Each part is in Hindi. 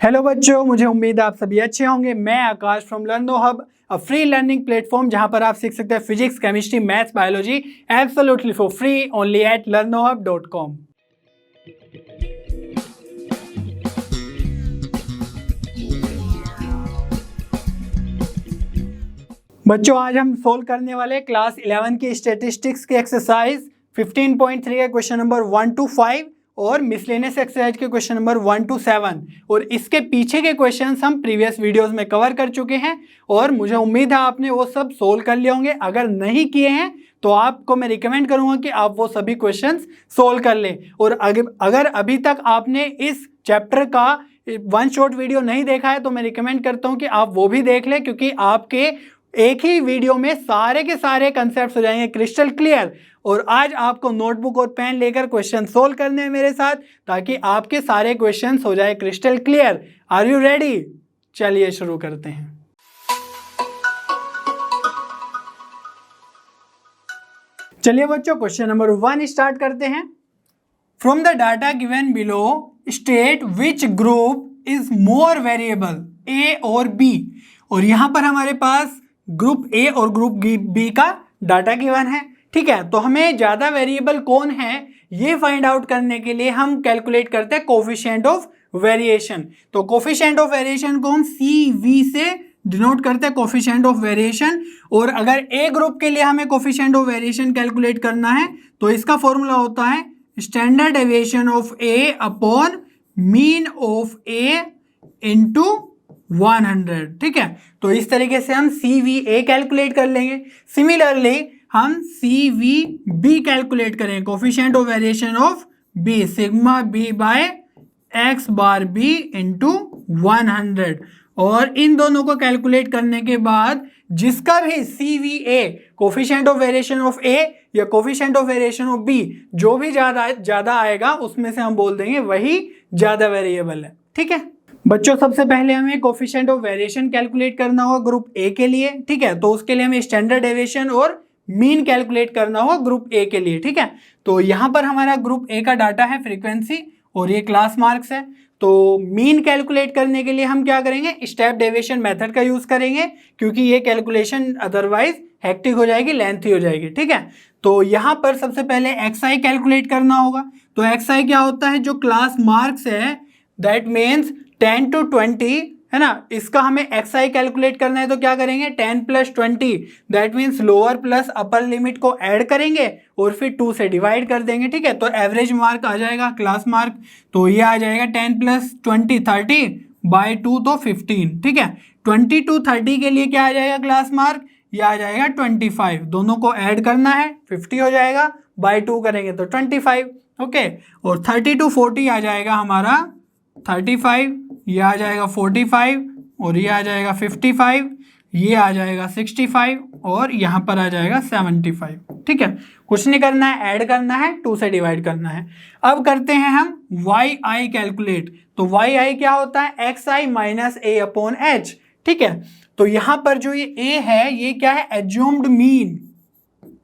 हेलो बच्चों, मुझे उम्मीद है आप सभी अच्छे होंगे। मैं Akash from Learno Hub, a free learning platform जहां पर आप सीख सकते हैं physics, chemistry, maths, biology absolutely for free only at learnohub.com। बच्चों, आज हम सोल्व करने वाले क्लास 11 की स्टैटिस्टिक्स के एक्सरसाइज 15.3 के क्वेश्चन नंबर 1 to 5 और मिसलेनियस एक्सरसाइज के क्वेश्चन नंबर 1 to 7 और इसके पीछे के क्वेश्चंस हम प्रीवियस वीडियोस में कवर कर चुके हैं और मुझे उम्मीद है आपने वो सब सोल्व कर लिए होंगे। अगर नहीं किए हैं तो आपको मैं रिकमेंड करूंगा कि आप वो सभी क्वेश्चंस सोल्व कर लें। और अगर अभी तक आपने इस चैप्टर का वन शॉट वीडियो नहीं देखा है तो मैं रिकमेंड करता हूं कि आप वो भी देख लें, क्योंकि आपके एक ही वीडियो में सारे के सारे कंसेप्ट हो जाएंगे क्रिस्टल क्लियर। और आज आपको नोटबुक और पेन लेकर क्वेश्चन सोल्व करने हैं मेरे साथ, ताकि आपके सारे क्वेश्चंस हो जाए crystal clear. Are you ready? चलिए शुरू करते हैं। चलिए बच्चों, क्वेश्चन नंबर 1 स्टार्ट करते हैं। From the data given below state which group is more variable, A और बी। और यहां पर हमारे पास ग्रुप ए और ग्रुप बी का डाटा गिवन है। ठीक है, तो हमें ज्यादा वेरिएबल कौन है ये फाइंड आउट करने के लिए हम कैलकुलेट करते हैं कोफिशिएंट ऑफ वेरिएशन। तो कोफिशिएंट ऑफ वेरिएशन को हम CV से डिनोट करते हैं, कोफिशिएंट ऑफ वेरिएशन। और अगर ए ग्रुप के लिए हमें कोफिशिएंट ऑफ वेरिएशन कैलकुलेट करना है तो इसका फॉर्मूला होता है standard deviation of A upon mean of A into 100। ठीक है, तो इस तरीके से हम CVA कैलकुलेट कर लेंगे। सिमिलरली हम CVB कैलकुलेट करें, coefficient of variation of B sigma B by X bar B into 100। और इन दोनों को कैलकुलेट करने के बाद जिसका भी CVA coefficient of variation of A या coefficient of variation of B जो भी ज्यादा आएगा उसमें से हम बोल देंगे वही ज्यादा वेरिएबल है। ठीक है बच्चों, सबसे पहले हमें कोफिशिएंट ऑफ वेरिएशन कैलकुलेट करना होगा ग्रुप ए के लिए। ठीक है, तो उसके लिए हमें स्टैंडर्ड डेविएशन और मीन कैलकुलेट करना होगा ग्रुप ए के लिए। ठीक है, तो यहां पर हमारा ग्रुप ए का डाटा है फ्रीक्वेंसी और ये क्लास मार्क्स है। तो मीन कैलकुलेट करने के लिए हम क्या करेंगे, स्टेप डेविएशन मेथड का यूज करेंगे, क्योंकि ये कैलकुलेशन अदरवाइज हेक्टिक हो जाएगी, लेंथी हो जाएगी। ठीक है, तो यहां पर सबसे पहले XI कैलकुलेट करना होगा। तो XI क्या होता है, जो क्लास मार्क्स है, दैट मीन्स 10 to 20 है ना। इसका हमें XI कैलकुलेट करना है तो क्या करेंगे, 10 + 20 that means lower plus upper limit को ऐड करेंगे और फिर 2 से डिवाइड कर देंगे। ठीक है, तो एवरेज मार्क आ जाएगा क्लास मार्क, तो ये आ जाएगा 10 + 20 30 बाय 2 तो 15। ठीक है, 20 to 30 के लिए क्या आ जाएगा क्लास मार्क, ये आ जाएगा 25। दोनों को ऐड करना है, 50 हो जाएगा, बाय 2 करेंगे तो 25। ओके, और 30 to 40 आ जाएगा हमारा 35, ये आ जाएगा 45 और ये आ जाएगा 55, ये आ जाएगा 65 और यहाँ पर आ जाएगा 75। ठीक है, कुछ नहीं करना है, ऐड करना है, 2 से डिवाइड करना है। अब करते हैं हम YI कैलकुलेट। तो YI क्या होता है, XI minus A upon H। ठीक है, तो यहाँ पर जो ये A है ये क्या है, एज्यूम्ड मीन।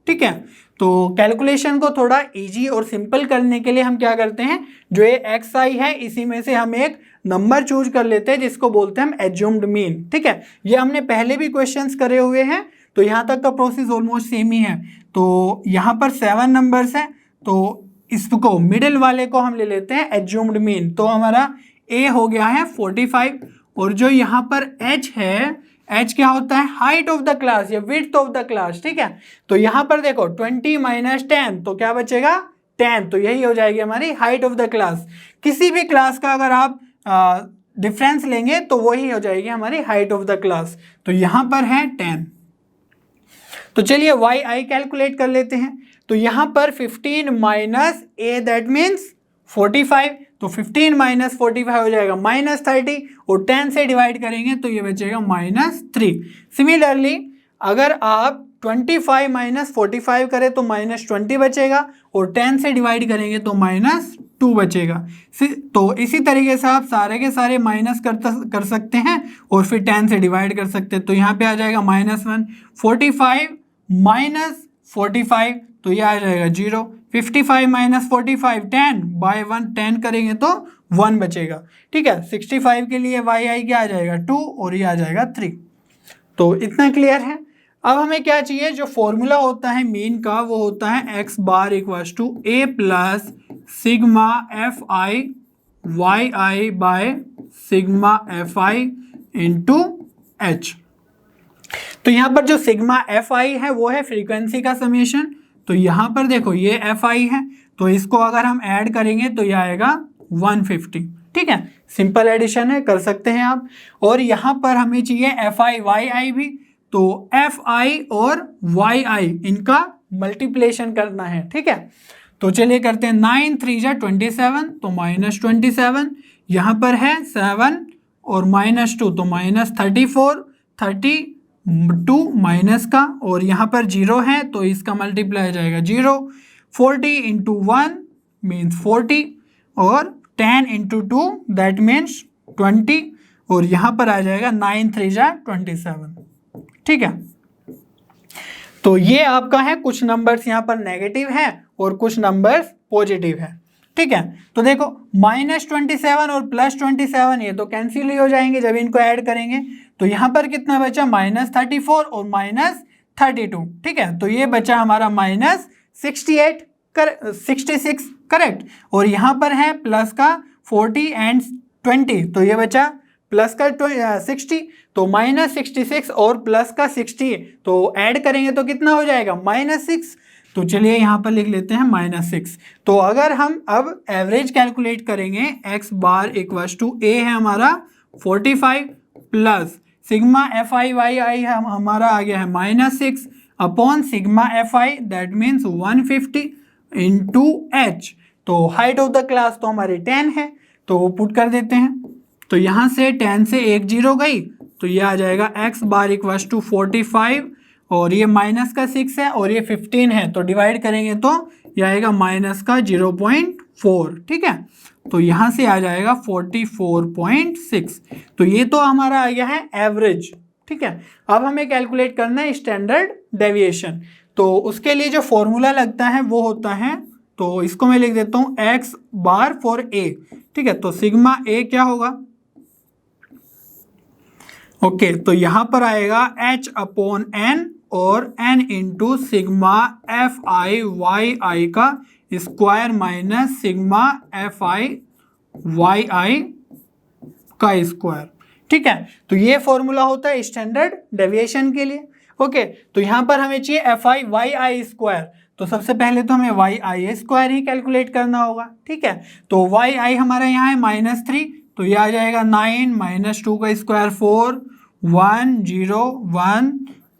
ठीक है, तो कैलकुलेशन को थोड़ा इजी और सिंपल करने के लिए हम क्या करते हैं, जो ये XI है इसी में से हम एक नंबर चूज कर लेते हैं जिसको बोलते हैं हम एज्यूम्ड मीन। ठीक है, ये हमने पहले भी क्वेश्चंस करे हुए हैं, तो यहाँ तक का प्रोसेस ऑलमोस्ट सेम ही है। तो यहाँ पर 7 नंबर्स हैं, तो इसको मिडिल वाले को हम ले लेते हैं एज्यूम्ड मीन। तो हमारा A हो गया है 45 और जो यहाँ पर H है, H क्या होता है, हाइट ऑफ द क्लास या विड्थ ऑफ द क्लास। ठीक है, तो यहां पर देखो 20 - 10 तो क्या बचेगा, 10। तो यही हो जाएगी हमारी हाइट ऑफ द क्लास। किसी भी क्लास का अगर आप डिफरेंस लेंगे तो वही हो जाएगी हमारी हाइट ऑफ द क्लास। तो यहां पर है 10। तो चलिए YI कैलकुलेट कर लेते हैं। तो यहां पर 15 - A दैट मीन्स 45, तो 15 - 45 हो जाएगा -30 और 10 से डिवाइड करेंगे तो ये बचेगा -3। सिमिलरली अगर आप 25 - 45 करें तो -20 बचेगा और 10 से डिवाइड करेंगे तो -2 बचेगा। तो इसी तरीके से आप सारे के सारे माइनस कर सकते हैं और फिर 10 से डिवाइड कर सकते हैं। तो यहाँ पे आ जाएगा -1, 45 - 45 तो ये आ जाएगा 0, 55 - 45 10 बाय 1 10 करेंगे तो 1 बचेगा। ठीक है, 65 के लिए वाई आई क्या आ जाएगा 2 और ये आ जाएगा 3। तो इतना क्लियर है। अब हमें क्या चाहिए, जो फॉर्मूला होता है मीन का वो होता है x bar equals to a plus sigma F I Y I by sigma F I into H. तो यहाँ पर जो सिग्मा एफ आई है वो है फ्रीक्वेंसी का समेशन। तो यहाँ पर देखो ये एफ आई है, तो इसको अगर हम ऐड करेंगे तो ये आएगा 150। ठीक है, सिंपल एडिशन है, कर सकते हैं आप। और यहाँ पर हमें चाहिए एफ आई वाई आई भी, तो एफ आई और वाई आई इनका मल्टीप्लेशन करना है। ठीक है, तो चलिए करते हैं। 9 3 जा 27, तो -27, यहाँ पर है 7 और -2 तो -34, 32 माइनस का, और यहाँ पर 0 है तो इसका मल्टीप्लाई जाएगा 0। 40 इंटू 1 मीन्स 40 और 10 इंटू 2 दैट मीन्स 20, और यहाँ पर आ जाएगा 9 3 जा 27। ठीक है, तो ये आपका है, कुछ नंबर्स यहाँ पर नेगेटिव है और कुछ नंबर्स पॉजिटिव है। ठीक है, तो देखो -27 और +27 ये तो कैंसिल ही हो जाएंगे जब इनको ऐड करेंगे। तो यहाँ पर कितना बचा, -34 और -32। ठीक है, तो ये बचा हमारा -66 करेक्ट। और यहाँ पर है प्लस का 40 एंड 20, तो ये बचा प्लस का 60, तो -66 और प्लस का 60, तो ऐड करेंगे तो कितना हो जाएगा -6। तो चलिए यहाँ पर लिख लेते हैं -6। तो अगर हम अब एवरेज कैलकुलेट करेंगे, x bar equals to a है हमारा 45 plus sigma F I Y i हमारा आ गया है -6 upon sigma F i that means 150 into H. तो हाइट ऑफ द क्लास तो हमारी 10 है, तो वो पुट कर देते हैं। तो यहाँ से 10 से 1 0 गई, तो ये आ जाएगा x बार इक्वल्स टू 45 और ये माइनस का 6 है और ये 15 है, तो डिवाइड करेंगे तो ये आएगा माइनस का 0.4। ठीक है, तो यहाँ से आ जाएगा 44.6। तो ये तो हमारा आ गया है एवरेज। ठीक है, अब हमें कैलकुलेट करना है स्टैंडर्ड डेविएशन। तो उसके लिए जो फॉर्मूला लगता है वो होता है, तो इसको मैं लिख देता हूँ x बार फॉर a। ठीक है, तो सिग्मा a क्या होगा, ओके तो यहाँ पर आएगा h अपॉन n और n into sigma F I Y i का square minus sigma F I Y i का स्क्वायर। ठीक है, तो ये फॉर्मूला होता है स्टैंडर्ड डेविएशन के लिए। ओके, तो यहाँ पर हमें चाहिए एफ आई वाई आई स्क्वायर, तो सबसे पहले तो हमें वाई आई स्क्वायर ही कैलकुलेट करना होगा। ठीक है, तो वाई आई हमारा यहाँ है -3, तो ये आ जाएगा 9 -2 का स्क्वायर 4 1 0 1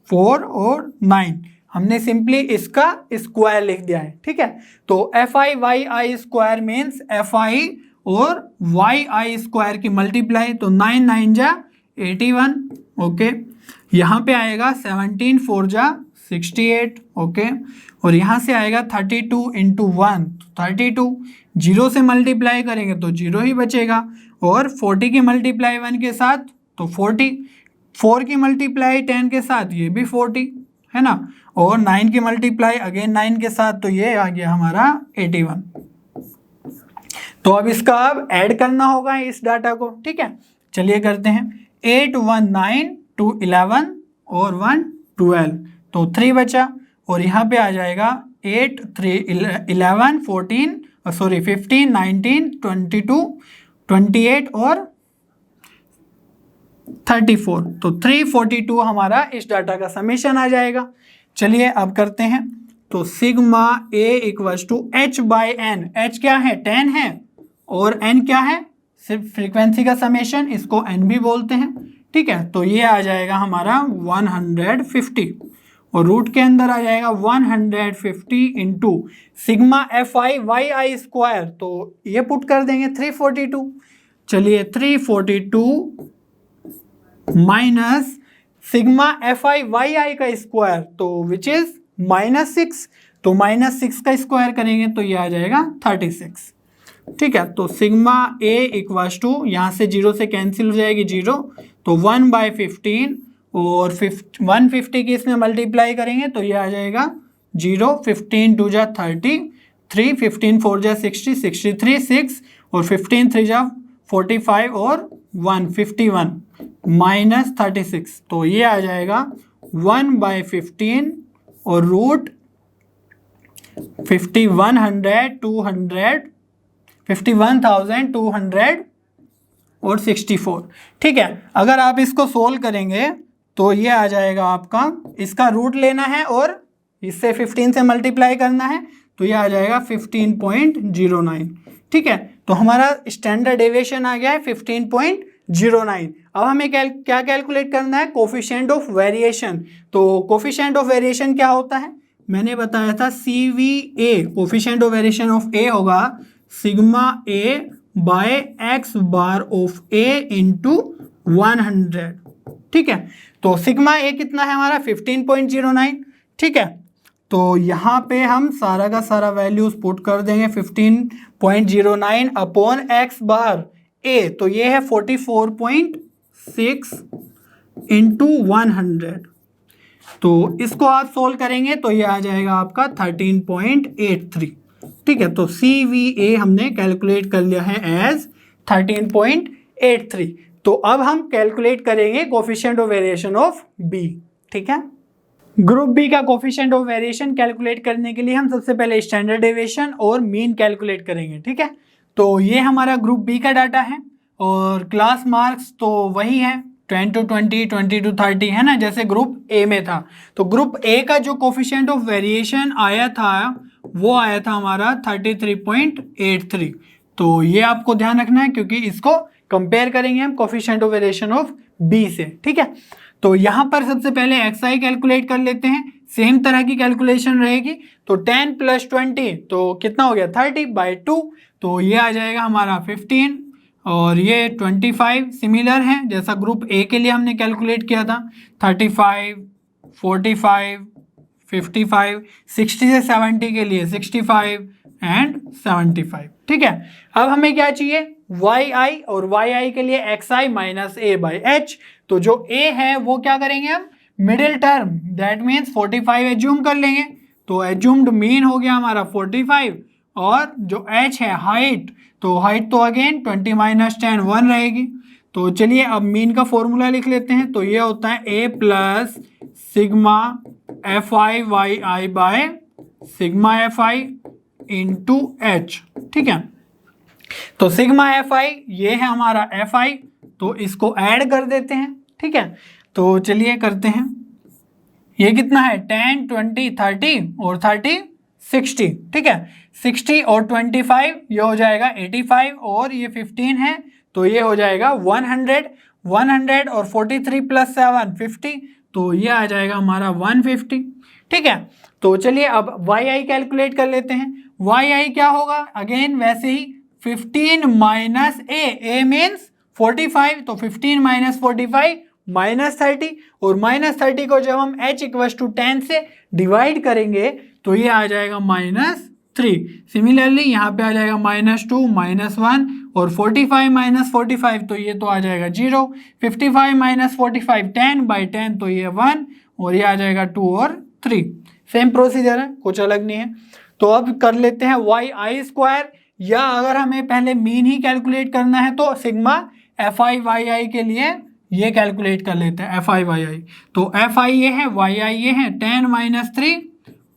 4 और 9। हमने सिंपली इसका स्क्वायर लिख दिया है। ठीक है, तो F I Y I square means F I और वाई आई स्क्वायर की मल्टीप्लाई, तो 9 9 जा 81। ओके, यहाँ पे आएगा 17 4 जा 68। ओके, और यहाँ से आएगा 32 इंटू 1 32, 0 से मल्टीप्लाई करेंगे तो 0 ही बचेगा, और 40 की मल्टीप्लाई 1 के साथ तो 40, 4 की मल्टीप्लाई 10 के साथ ये भी 40 है ना, और 9 की मल्टीप्लाई अगेन 9 के साथ, तो ये आ गया हमारा 81। तो अब इसका अब ऐड करना होगा इस डाटा को। ठीक है, चलिए करते हैं। 8 1 9 2 11 और 1 12, तो 3 बचा, और यहाँ पे आ जाएगा 8 3 11 14 सॉरी 15 19 22 28 और 34, तो 342 हमारा इस डाटा का समेशन आ जाएगा। चलिए अब करते हैं। तो sigma a equals to h by N, h क्या है 10 है और n क्या है सिर्फ फ्रीक्वेंसी का समेशन, इसको n भी बोलते हैं। ठीक है, तो ये आ जाएगा हमारा 150 और रूट के अंदर आ जाएगा 150 into sigma F I Y I square, तो ये पुट कर देंगे 342। चलिए 342 minus sigma F I Y i का स्क्वायर, तो विच इज -6, तो -6 का स्क्वायर करेंगे तो ये आ जाएगा 36। ठीक है, तो सिग्मा a इक्वल्स टू यहाँ से 0 से कैंसिल हो जाएगी 0, तो 1/15 और 150 की इसमें मल्टीप्लाई करेंगे तो ये आ जाएगा 0, 15 2 जा 30, 3 15 4 जा 60, 63 6 और 15 3 जा 45 और 1 51 माइनस 36, तो ये आ जाएगा 1/15 और रूट 51,200 और 64। ठीक है, अगर आप इसको सोल्व करेंगे तो ये आ जाएगा आपका, इसका रूट लेना है और इससे 15 से मल्टीप्लाई करना है, तो ये आ जाएगा 15.09। ठीक है, तो हमारा स्टैंडर्ड डेविएशन आ गया है 15.09। अब हमें क्या कैलकुलेट करना है, कोफिशिएंट ऑफ वेरिएशन। तो कोफिशिएंट ऑफ वेरिएशन क्या होता है, मैंने बताया था CVA, coefficient of variation of A होगा sigma A by X bar of A into 100। ठीक है, तो सिग्मा A कितना है हमारा 15.09। ठीक है, तो यहाँ पे हम सारा का सारा वैल्यूज पुट कर देंगे 15.09 अपॉन एक्स बार A, तो ये है 44.6 इंटू 100। तो इसको आप सोल्व करेंगे तो ये आ जाएगा आपका 13.83। ठीक है, तो CVA हमने कैलकुलेट कर लिया है एज 13.83। तो अब हम कैलकुलेट करेंगे coefficient of variation of B। ठीक है, ग्रुप बी का कोफिशिएंट ऑफ वेरिएशन कैलकुलेट करने के लिए हम सबसे पहले स्टैंडर्ड डेविएशन और मीन कैलकुलेट करेंगे। ठीक है, तो ये हमारा ग्रुप बी का डाटा है और क्लास मार्क्स तो वही है 10 to 20, 20 to 30 है ना, जैसे ग्रुप ए में था। तो ग्रुप ए का जो कोफिशिएंट ऑफ वेरिएशन आया था वो आया था हमारा 33.83। तो ये आपको ध्यान रखना है क्योंकि इसको कंपेयर करेंगे हम coefficient of variation of B से। ठीक है, तो यहाँ पर सबसे पहले XI कैलकुलेट कर लेते हैं, सेम तरह की कैलकुलेशन रहेगी। तो 10 + 20 तो कितना हो गया 30/2, तो ये आ जाएगा हमारा 15 और ये 25 सिमिलर है जैसा ग्रुप ए के लिए हमने कैलकुलेट किया था 35, 45, 55, 60 से 70 के लिए 65 एंड 75। ठीक है, अब हमें क्या चाहिए YI, और YI के लिए XI माइनस A/H। तो जो A है वो क्या करेंगे हम, middle term that means 45 assume कर लेंगे। तो एज्यूम्ड मीन हो गया हमारा 45 और जो H है हाइट, तो हाइट तो अगेन 20 - 10 1 रहेगी। तो चलिए अब मीन का फॉर्मूला लिख लेते हैं। तो ये होता है A plus sigma FI/YI by sigma FI into H। ठीक है, तो सिग्मा FI ये है हमारा FI, तो इसको ऐड कर देते हैं। ठीक है, तो चलिए करते हैं। ये कितना है 10, 20, 30 और 30 60। ठीक है, 60 और 25 ये हो जाएगा 85 और ये 15 है तो ये हो जाएगा 100। 100 और 43 + 7 50, तो ये आ जाएगा हमारा 150। ठीक है, तो चलिए अब YI कैलकुलेट कर लेते हैं। YI क्या होगा, अगेन वैसे ही 15 माइनस A मीन्स 45, तो 15 - 45 -30, और -30 को जब हम H = 10 से डिवाइड करेंगे तो ये आ जाएगा -3। सिमिलरली यहाँ पे आ जाएगा -2, -1 और 45 - 45 तो ये तो आ जाएगा 0। 55 - 45 10/10 तो ये 1 और ये आ जाएगा 2 और 3। सेम प्रोसीजर है, कुछ अलग नहीं है। तो अब कर लेते हैं YI², या अगर हमें पहले मीन ही कैलकुलेट करना है तो सिग्मा FI/YI के लिए ये कैलकुलेट कर लेते हैं FI/YI। तो FI ये है, YI ये है, 10 - 3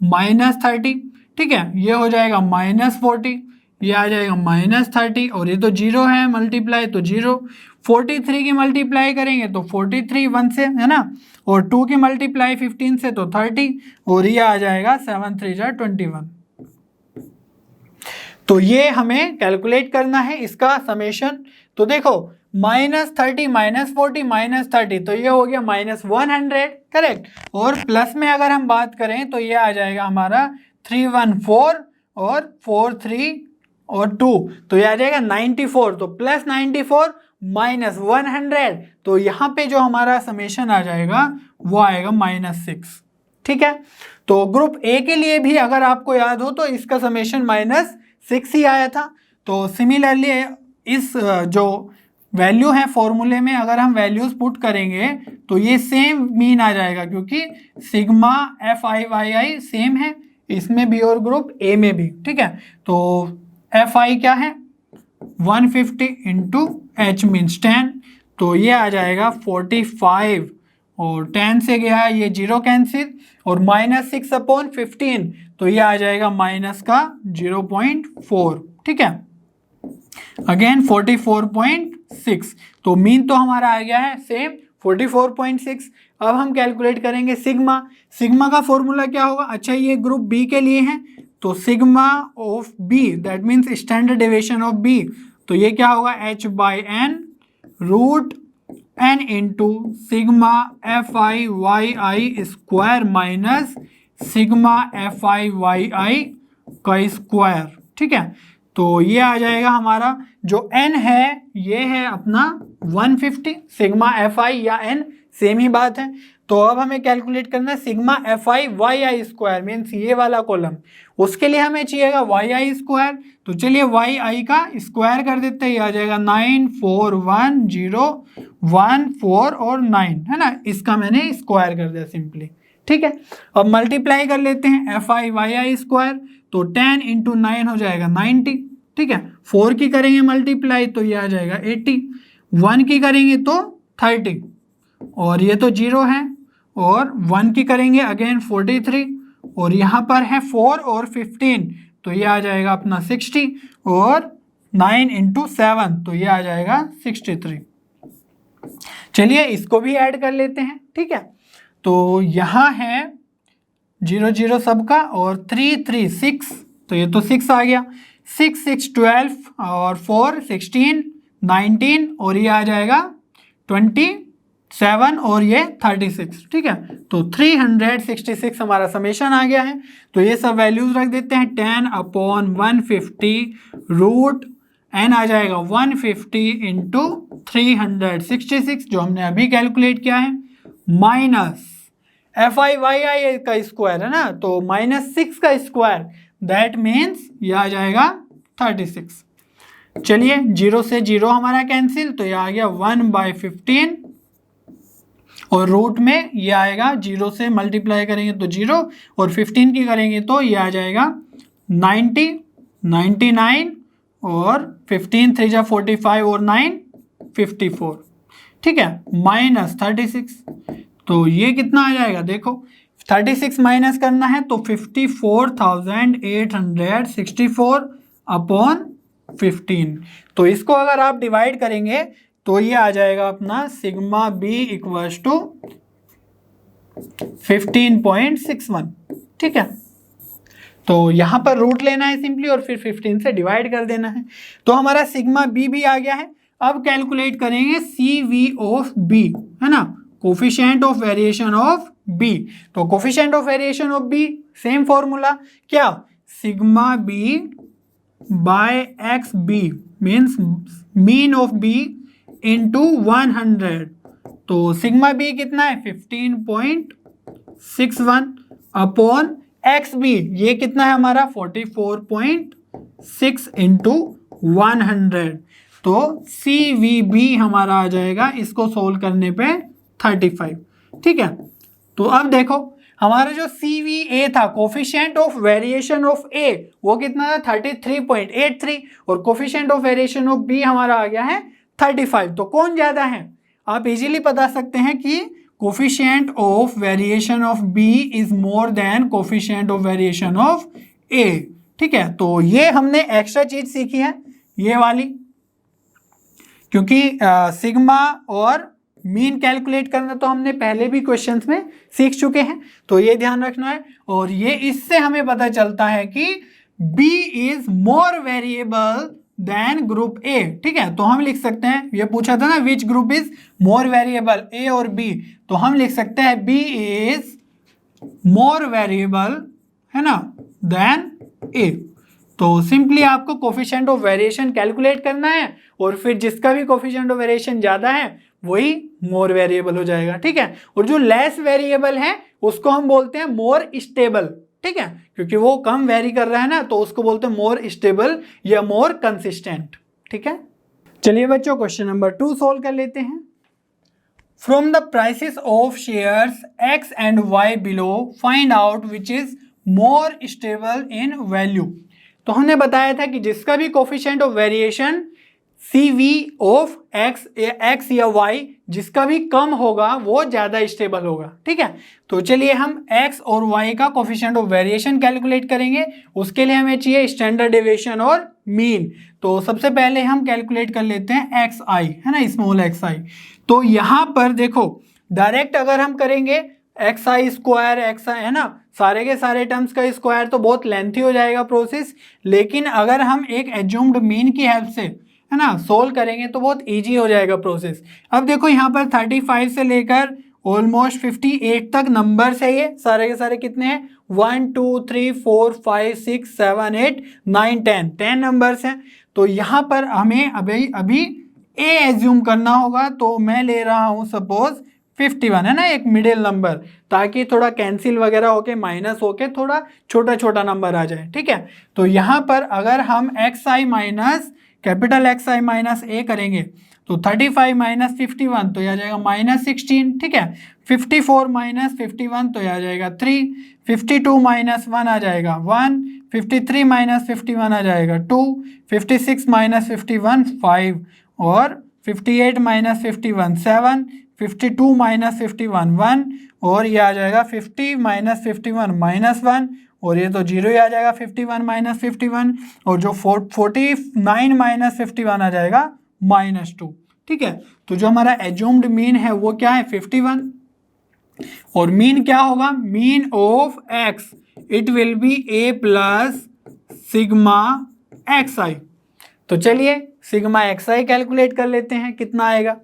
-30। ठीक है, ये हो जाएगा -40, ये आ जाएगा -30 और ये तो 0 है मल्टीप्लाई, तो 0। 43 की मल्टीप्लाई करेंगे तो 43 1 से है ना, और 2 की मल्टीप्लाई 15 से तो 30 और ये आ जाएगा 7 3 जा 21। तो ये हमें कैलकुलेट करना है इसका समेशन। तो देखो -30 -40 -30 तो ये हो गया -100 करेक्ट, और प्लस में अगर हम बात करें तो ये आ जाएगा हमारा 314 और 43 और 2 तो ये आ जाएगा 94। तो +94 -100, तो यहाँ पे जो हमारा समेशन आ जाएगा वो आएगा -6। ठीक है, तो ग्रुप ए के लिए भी अगर आपको याद हो तो इसका समेशन -6 ही आया था। तो सिमिलरली इस जो वैल्यू है फॉर्मूले में अगर हम वैल्यूज पुट करेंगे तो ये सेम मीन आ जाएगा, क्योंकि सिग्मा FI/YI सेम है इसमें भी और ग्रुप ए में भी। ठीक है, तो FI क्या है 150 इंटू एच मीन्स 10, तो ये आ जाएगा 45 और 10 से गया ये 0 कैंसिल और -6/15 तो ये आ जाएगा माइनस का 0.4। ठीक है, अगेन 44.6, तो मीन तो हमारा आ गया है सेम 44.6। अब हम कैलकुलेट करेंगे सिग्मा। सिग्मा का फॉर्मूला क्या होगा? अच्छा, ये ग्रुप बी के लिए है तो sigma of B that means standard deviation of B, तो ये क्या होगा h/n root n into sigma FI/YI square minus sigma FI/YI का स्क्वायर। ठीक है, तो ये आ जाएगा हमारा जो n है ये है अपना 150, सिग्मा FI या n सेम ही बात है। तो अब हमें कैलकुलेट करना है सिग्मा FI/YI स्क्वायर मीन्स ये वाला कॉलम, उसके लिए हमें चाहिएगा YI स्क्वायर। तो चलिए YI का स्क्वायर कर देते हैं, ये आ जाएगा 941,014 और 9 है ना, इसका मैंने स्क्वायर कर दिया सिंपली। ठीक है, अब मल्टीप्लाई कर लेते हैं FI/YI स्क्वायर, तो 10 इंटू 9 हो जाएगा 90। ठीक है, 4 की करेंगे मल्टीप्लाई तो ये आ जाएगा 80, 1 की करेंगे तो 30 और ये तो 0 है, और 1 की करेंगे अगेन 43 और यहाँ पर है 4 और 15 तो ये आ जाएगा अपना 60 और 9 इंटू 7 तो ये आ जाएगा 63। चलिए इसको भी ऐड कर लेते हैं। ठीक है, तो यहाँ है 0 0 सबका और 3 3 6 तो ये तो 6 आ गया, 6 6 12 और 4 16 19 और ये आ जाएगा 27 और ये 36। ठीक है, तो 366 हमारा समेशन आ गया है। तो ये सब वैल्यूज रख देते हैं, 10/150 रूट n आ जाएगा 150 इंटू 366 जो हमने अभी कैलकुलेट किया है, माइनस FI/YI का स्क्वायर है ना, तो -6 का स्क्वायर दैट मीन्स ये आ जाएगा 36। चलिए 0 से 0 हमारा कैंसिल तो ये आ गया 1/15 और रूट में ये आएगा 0 से मल्टीप्लाई करेंगे तो 0 और 15 की करेंगे तो ये आ जाएगा 90 99 और 15 3 जा 45 और 9 54। ठीक है, माइनस 36 तो ये कितना आ जाएगा देखो, 36 माइनस करना है तो 54,864/15। तो इसको अगर आप डिवाइड करेंगे तो ये आ जाएगा अपना सिग्मा बी इक्वल्स टू 15.61। ठीक है, तो यहाँ पर रूट लेना है सिंपली और फिर 15 से डिवाइड कर देना है, तो हमारा सिग्मा बी भी आ गया है। अब कैलकुलेट करेंगे CV ऑफ बी है ना, coefficient of variation of B. तो coefficient of variation of B same formula क्या, sigma B by x B means mean of B into 100। तो सिग्मा बी कितना है 15.61 अपॉन एक्स बी ये कितना है हमारा 44.6 इंटू 100। तो CVB हमारा आ जाएगा इसको सोल्व करने पे 35। ठीक है, तो अब देखो हमारा जो CVA था coefficient of variation of A वो कितना था 33.83 और coefficient of variation of B हमारा आ गया है 35। तो कौन ज्यादा है, आप इजीली बता सकते हैं कि coefficient of variation of B is more than coefficient of variation of A। ठीक है, तो ये हमने एक्स्ट्रा चीज सीखी है ये वाली, क्योंकि सिग्मा और मीन कैलकुलेट करना तो हमने पहले भी क्वेश्चंस में सीख चुके हैं, तो ये ध्यान रखना है। और ये इससे हमें पता चलता है कि B is more variable than group A। ठीक है, तो हम लिख सकते हैं, ये पूछा था ना विच group is more variable A और B, तो हम लिख सकते हैं B इज मोर वेरिएबल है ना देन A। तो सिंपली आपको कोफिशिएंट ऑफ वेरिएशन कैलकुलेट करना है और फिर जिसका भी कोफिशिएंट ऑफ वेरिएशन ज्यादा है वही मोर वेरिएबल हो जाएगा। ठीक है, और जो लेस वेरिएबल है उसको हम बोलते हैं मोर स्टेबल। ठीक है, क्योंकि वो कम वेरी कर रहा है ना, तो उसको बोलते हैं मोर स्टेबल या मोर कंसिस्टेंट। ठीक है, चलिए बच्चों क्वेश्चन नंबर 2 सोल्व कर लेते हैं। From the prices of shares X and Y below find out which is more stable in value. तो हमने बताया था कि जिसका भी coefficient of variation CV of x या y जिसका भी कम होगा वो ज़्यादा स्टेबल होगा, ठीक है। तो चलिए हम x और y का कोफिशिएंट ऑफ वेरिएशन कैलकुलेट करेंगे। उसके लिए हमें चाहिए स्टैंडर्ड डेविएशन और मीन। तो सबसे पहले हम कैलकुलेट कर लेते हैं xi, है ना, स्मॉल xi। तो यहाँ पर देखो डायरेक्ट अगर हम करेंगे xi स्क्वायर xi, है ना, सारे के सारे टर्म्स का स्क्वायर तो बहुत लेंथी हो जाएगा प्रोसेस। लेकिन अगर हम एक एज्यूम्ड मीन की हेल्प से, है ना, सोल्व करेंगे तो बहुत इजी हो जाएगा प्रोसेस। अब देखो यहाँ पर 35 से लेकर ऑलमोस्ट 58 तक नंबर्स है। ये सारे के सारे कितने हैं? 1 2 3 4 5 6 7 8 9 10 नंबर्स हैं। तो यहाँ पर हमें अभी ए एज्यूम करना होगा। तो मैं ले रहा हूँ सपोज 51, है ना, एक मिडिल नंबर, ताकि थोड़ा कैंसिल वगैरह होके माइनस होके थोड़ा छोटा छोटा नंबर आ जाए, ठीक है। तो यहाँ पर अगर हम xi minus capital XI minus A करेंगे तो 35 माइनस 51 तो यह आ जाएगा -16, ठीक है। 54 माइनस 51 तो यह आ जाएगा 3, 52 माइनस 1 आ जाएगा 1, 53 माइनस 51 आ जाएगा 2, 56 माइनस 51 5, और 58 माइनस 51 7, 52 माइनस 51 1, और ये आ जाएगा 50 माइनस 51 -1, और ये तो जीरो ही आ जाएगा 51 माइनस 51, और जो 49 माइनस 51 आ जाएगा -2, ठीक है। तो जो हमारा एज्यूम्ड मीन है वो क्या है? 51। और मीन क्या होगा? Mean of x it will be a plus sigma xi। तो चलिए सिग्मा xi कैलकुलेट कर लेते हैं, कितना आएगा।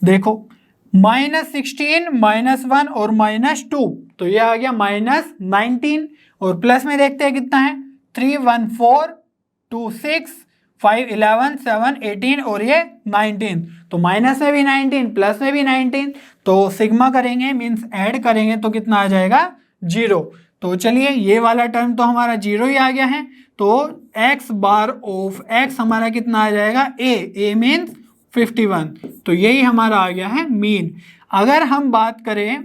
देखो -16 -1 और -2 तो ये आ गया -19, और प्लस में देखते हैं कितना है 3 1 4 2 6 5 11 7 18 और ये 19। तो माइनस में भी 19 प्लस में भी 19, तो सिग्मा करेंगे मीन्स ऐड करेंगे तो कितना आ जाएगा 0। तो चलिए ये वाला टर्म तो हमारा 0 ही आ गया है। तो x बार ऑफ x हमारा कितना आ जाएगा a मीन्स 51। तो यही हमारा आ गया है मीन। अगर हम बात करें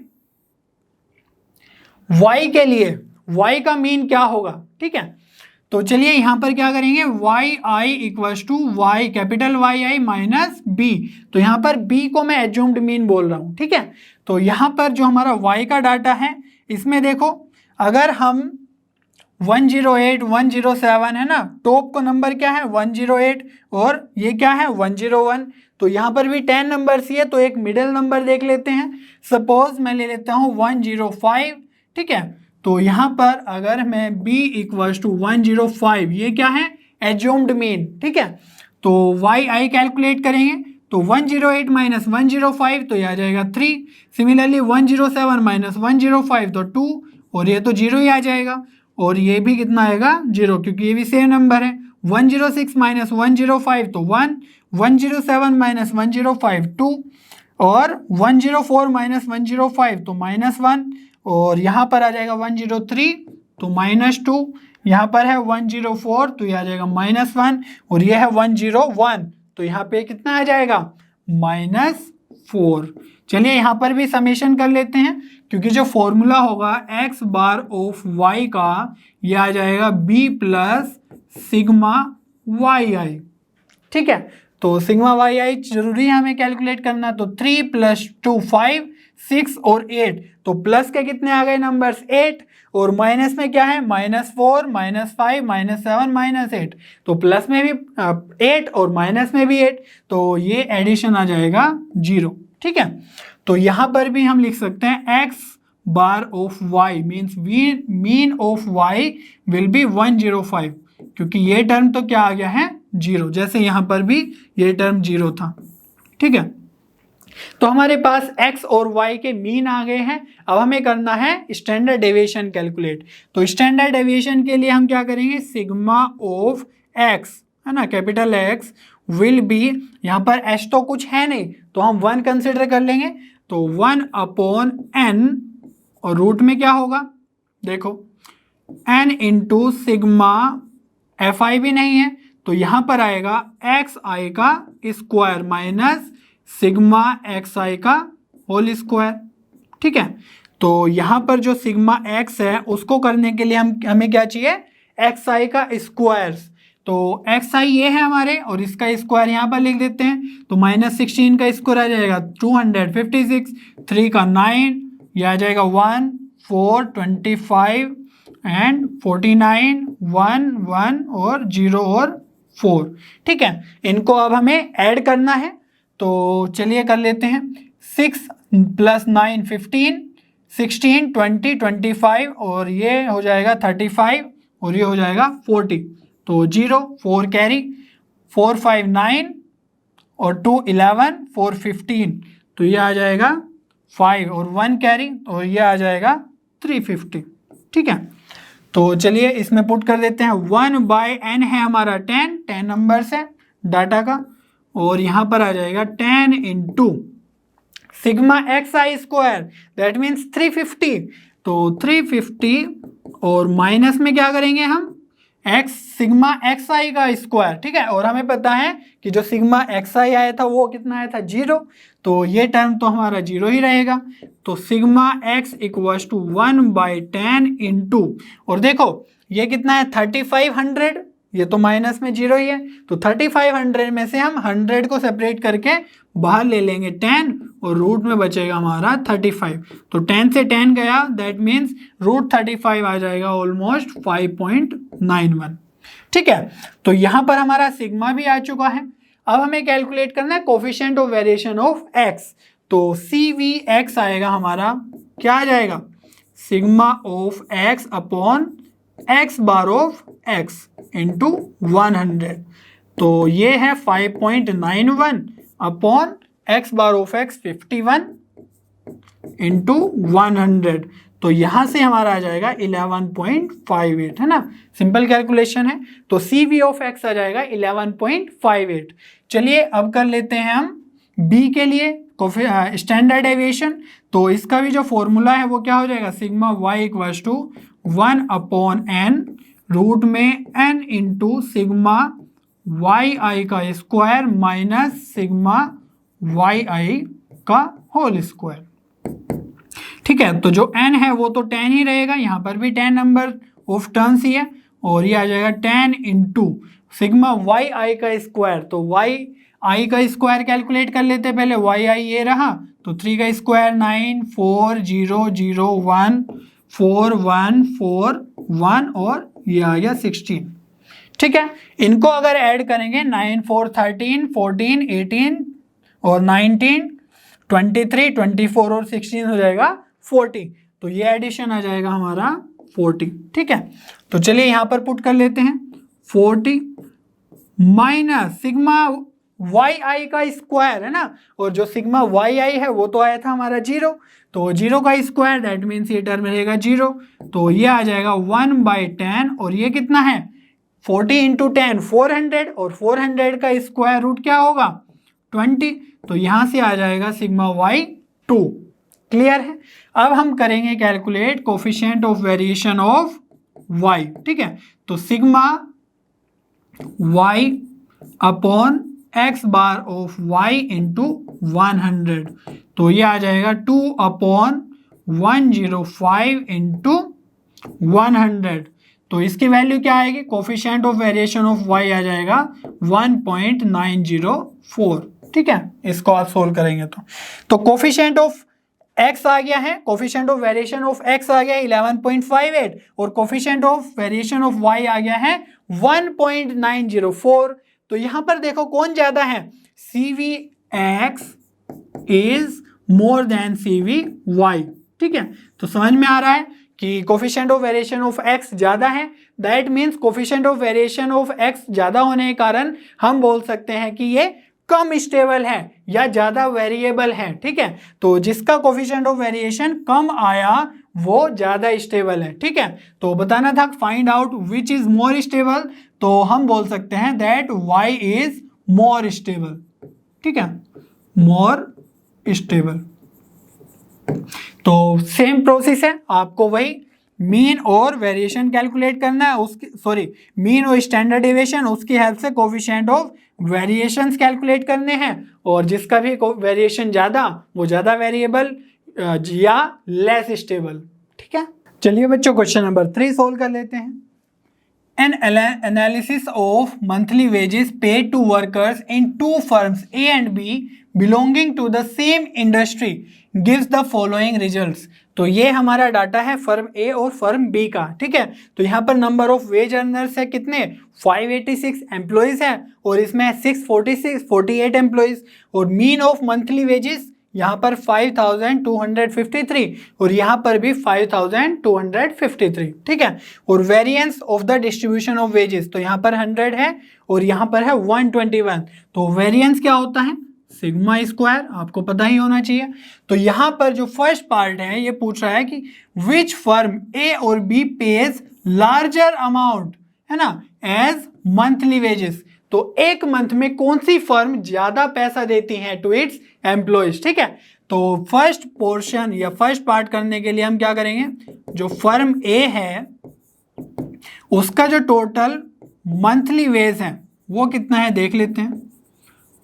y के लिए, y का मीन क्या होगा, ठीक है। तो चलिए यहां पर क्या करेंगे, Y I equals to Y capital Y I minus B. तो यहां पर b को मैं एज्यूम्ड मीन बोल रहा हूं, ठीक है। तो यहां पर जो हमारा y का डाटा है इसमें देखो अगर हम 108 107 है ना, टॉप को नंबर क्या है 108 और ये क्या है 101। तो यहाँ पर भी 10 नंबर्स ही है, तो एक मिडिल नंबर देख लेते हैं। सपोज मैं ले लेता हूँ 105, ठीक है। तो यहाँ पर अगर मैं b इक्वल्स टू 105, ये क्या है एज्यूम्ड मीन, ठीक है। तो वाई आई कैलकुलेट करेंगे तो 108 माइनस 105 तो यह आ जाएगा 3। सिमिलरली 107 माइनस 105 तो 2, और ये तो 0 ही आ जाएगा, और ये भी कितना आएगा 0, क्योंकि ये भी सेम नंबर है। 106 माइनस 105 तो 1, 107 माइनस 105 2, और 104 माइनस 105 तो -1, और यहाँ पर आ जाएगा 103 तो -2, यहाँ पर है 104 तो यह आ जाएगा -1, और यह है 101 तो यहाँ पे कितना आ जाएगा -4। चलिए यहाँ पर भी समेशन कर लेते हैं, क्योंकि जो फॉर्मूला होगा x बार ऑफ y का यह आ जाएगा b प्लस सिग्मा वाई आई, ठीक है। तो सिग्मा वाई आई जरूरी है हमें कैलकुलेट करना। तो 3 + 2 5 6 और 8, तो प्लस के कितने आ गए नंबर्स 8, और माइनस में क्या है -4 -5 -7 -8, तो प्लस में भी 8 और माइनस में भी 8, तो ये एडिशन आ जाएगा 0, ठीक है। तो यहाँ पर भी हम लिख सकते हैं x bar of y means mean of y will be 105, क्योंकि ये टर्म तो क्या आ गया है 0, जैसे यहाँ पर भी ये टर्म 0 था, ठीक है। तो हमारे पास x और y के मीन आ गए हैं। अब हमें करना है स्टैंडर्ड डेविएशन कैलकुलेट। तो स्टैंडर्ड डेविएशन के लिए हम क्या करेंगे, सिग्मा ऑफ x, है ना, कैपिटल X विल बी, यहाँ पर h तो कुछ है नहीं तो हम 1 कंसिडर कर लेंगे। तो 1/n, और रूट में क्या होगा देखो n इंटू सिग्मा fi भी नहीं है, तो यहाँ पर आएगा xi का स्क्वायर माइनस सिग्मा xi का होल स्क्वायर, ठीक है। तो यहाँ पर जो सिग्मा x है उसको करने के लिए हमें क्या चाहिए xi का स्क्वायर्स। तो एक्स आई ये है हमारे, और इसका स्क्वायर यहाँ पर लिख देते हैं, तो -16 का स्क्वायर आ जाएगा 256, 3 का 9, यह आ जाएगा 1 4 25 एंड 49 1 1 और 0 और 4। ठीक है, इनको अब हमें ऐड करना है, तो चलिए कर लेते हैं। 6 + 9 15, 16 20 25 और ये हो जाएगा 35 और ये हो जाएगा 40, तो 0 4 कैरी, 4 5 9 और 2 11 4 15, तो ये आ जाएगा 5 और 1 कैरी और ये आ जाएगा 350। ठीक है, तो चलिए इसमें पुट कर देते हैं। 1/n है हमारा 10 नंबर्स है डाटा का, और यहाँ पर आ जाएगा 10 × sigma x I square, that means 350, तो 350 और माइनस में क्या करेंगे हम, एक्स सिग्मा एक्स आई का स्क्वायर। ठीक है, और हमें पता है कि जो सिग्मा एक्स आई आया था वो कितना आया था, 0, तो ये टर्म तो हमारा 0 ही रहेगा। तो सिग्मा एक्स = 1/10 × और देखो ये कितना है 3500, ये तो माइनस में 0 ही है, तो 3500 में से हम 100 को सेपरेट करके बाहर ले लेंगे 10 और रूट में बचेगा हमारा 35, तो 10 से 10 गया, दैट मीन्स √35 आ जाएगा, ऑलमोस्ट 5.91। ठीक है, तो यहाँ पर हमारा सिग्मा भी आ चुका है। अब हमें कैलकुलेट करना है coefficient of variation of x, तो CVX आएगा हमारा, क्या आ जाएगा, sigma of x upon x bar of x into 100, तो ये है 5.91 upon x bar of x 51 into 100, तो यहाँ से हमारा आ जाएगा 11.58, है ना, सिंपल कैलकुलेशन है। तो CV ऑफ एक्स आ जाएगा 11.58। चलिए अब कर लेते हैं हम B के लिए स्टैंडर्ड डेविएशन, तो इसका भी जो फॉर्मूला है वो क्या हो जाएगा, सिग्मा y = 1/n रूट में n इंटू सिग्मा yi का स्क्वायर माइनस सिग्मा yi का होल स्क्वायर। ठीक है, तो जो n है वो तो 10 ही रहेगा, यहाँ पर भी 10 नंबर ऑफ टर्न्स ही है, और ये आ जाएगा 10 इंटू सिग्मा yi का स्क्वायर, तो yi का स्क्वायर कैलकुलेट कर लेते हैं पहले। yi ये रहा, तो 3 का स्क्वायर 9 4 0 0 1 4 1 4 1 और ये आ गया 16। ठीक है, इनको अगर ऐड करेंगे 9 4 13 14 18 और 19 23 24 और 16 हो जाएगा 40, तो ये एडिशन आ जाएगा हमारा 40। ठीक है, तो चलिए यहाँ पर पुट कर लेते हैं 40 माइनस सिग्मा yi का स्क्वायर, है ना, और जो सिग्मा yi है वो तो आया था हमारा 0, तो 0 का स्क्वायर दैट मीन्स ये टर्म रहेगा 0, तो ये आ जाएगा 1/10 और ये कितना है 40 × 10 400 और 400 का स्क्वायर रूट क्या होगा 20, तो यहाँ से आ जाएगा सिग्मा y2। क्लियर है, अब हम करेंगे calculate coefficient of variation of y। ठीक है, तो sigma y upon x bar of y into 100, तो ये आ जाएगा 2/105 इंटू 100, तो इसकी वैल्यू क्या आएगी, coefficient of variation of y आ जाएगा 1.904। ठीक है, इसको आप सोल्व करेंगे तो कोफिशिएंट ऑफ x आ गया है, coefficient of variation of x आ गया 11.58 और coefficient of variation of y आ गया है 1.904। तो यहां पर देखो कौन ज्यादा है, CVX is more then CVY। ठीक है, तो समझ में आ रहा है कि coefficient of variation of x ज्यादा है, that means coefficient of variation of x ज्यादा होने के कारण हम बोल सकते हैं कि ये कम स्टेबल है या ज्यादा वेरिएबल है। ठीक है, तो जिसका कोफिशिएंट ऑफ वेरिएशन कम आया वो ज्यादा स्टेबल है। ठीक है, तो बताना था find out which is more stable, तो हम बोल सकते हैं that y is more stable. ठीक है, मोर स्टेबल। तो सेम प्रोसेस है, आपको वही मीन और वेरिएशन कैलकुलेट करना है, उसकी मीन और स्टैंडर्ड डेविएशन, उसकी हेल्प से कोफिशिएंट ऑफ वेरिएशंस कैलकुलेट करने हैं, और जिसका भी वेरिएशन ज़्यादा वो ज़्यादा वेरिएबल या लेस स्टेबल। ठीक है, चलिए बच्चों क्वेश्चन नंबर 3 सोल्व कर लेते हैं। An analysis of monthly wages paid to workers in two firms A and B belonging to the same industry gives the following results. तो ये हमारा डाटा है फर्म ए और फर्म बी का, ठीक है। तो यहाँ पर नंबर ऑफ वेज अर्नर्स है कितने, 586 एम्प्लॉयज है, और इसमें 48 एम्प्लॉयज, और मीन ऑफ मंथली वेजेस यहाँ पर 5253 और यहाँ पर भी 5253, ठीक है। और variance of the distribution of wages, तो यहाँ पर 100 है और यहाँ पर है 121। तो वेरिएंस क्या होता है, सिग्मा स्क्वायर, आपको पता ही होना चाहिए। तो यहाँ पर जो फर्स्ट पार्ट है ये पूछ रहा है कि विच फर्म ए और बी पेज लार्जर अमाउंट, है ना, एज मंथली वेजेस। तो एक मंथ में कौन सी फर्म ज्यादा पैसा देती है टू इट्स एम्प्लॉयज, ठीक है। तो फर्स्ट पोर्शन या फर्स्ट पार्ट करने के लिए हम क्या करेंगे, जो फर्म ए है उसका जो टोटल मंथली वेज है वो कितना है देख लेते हैं।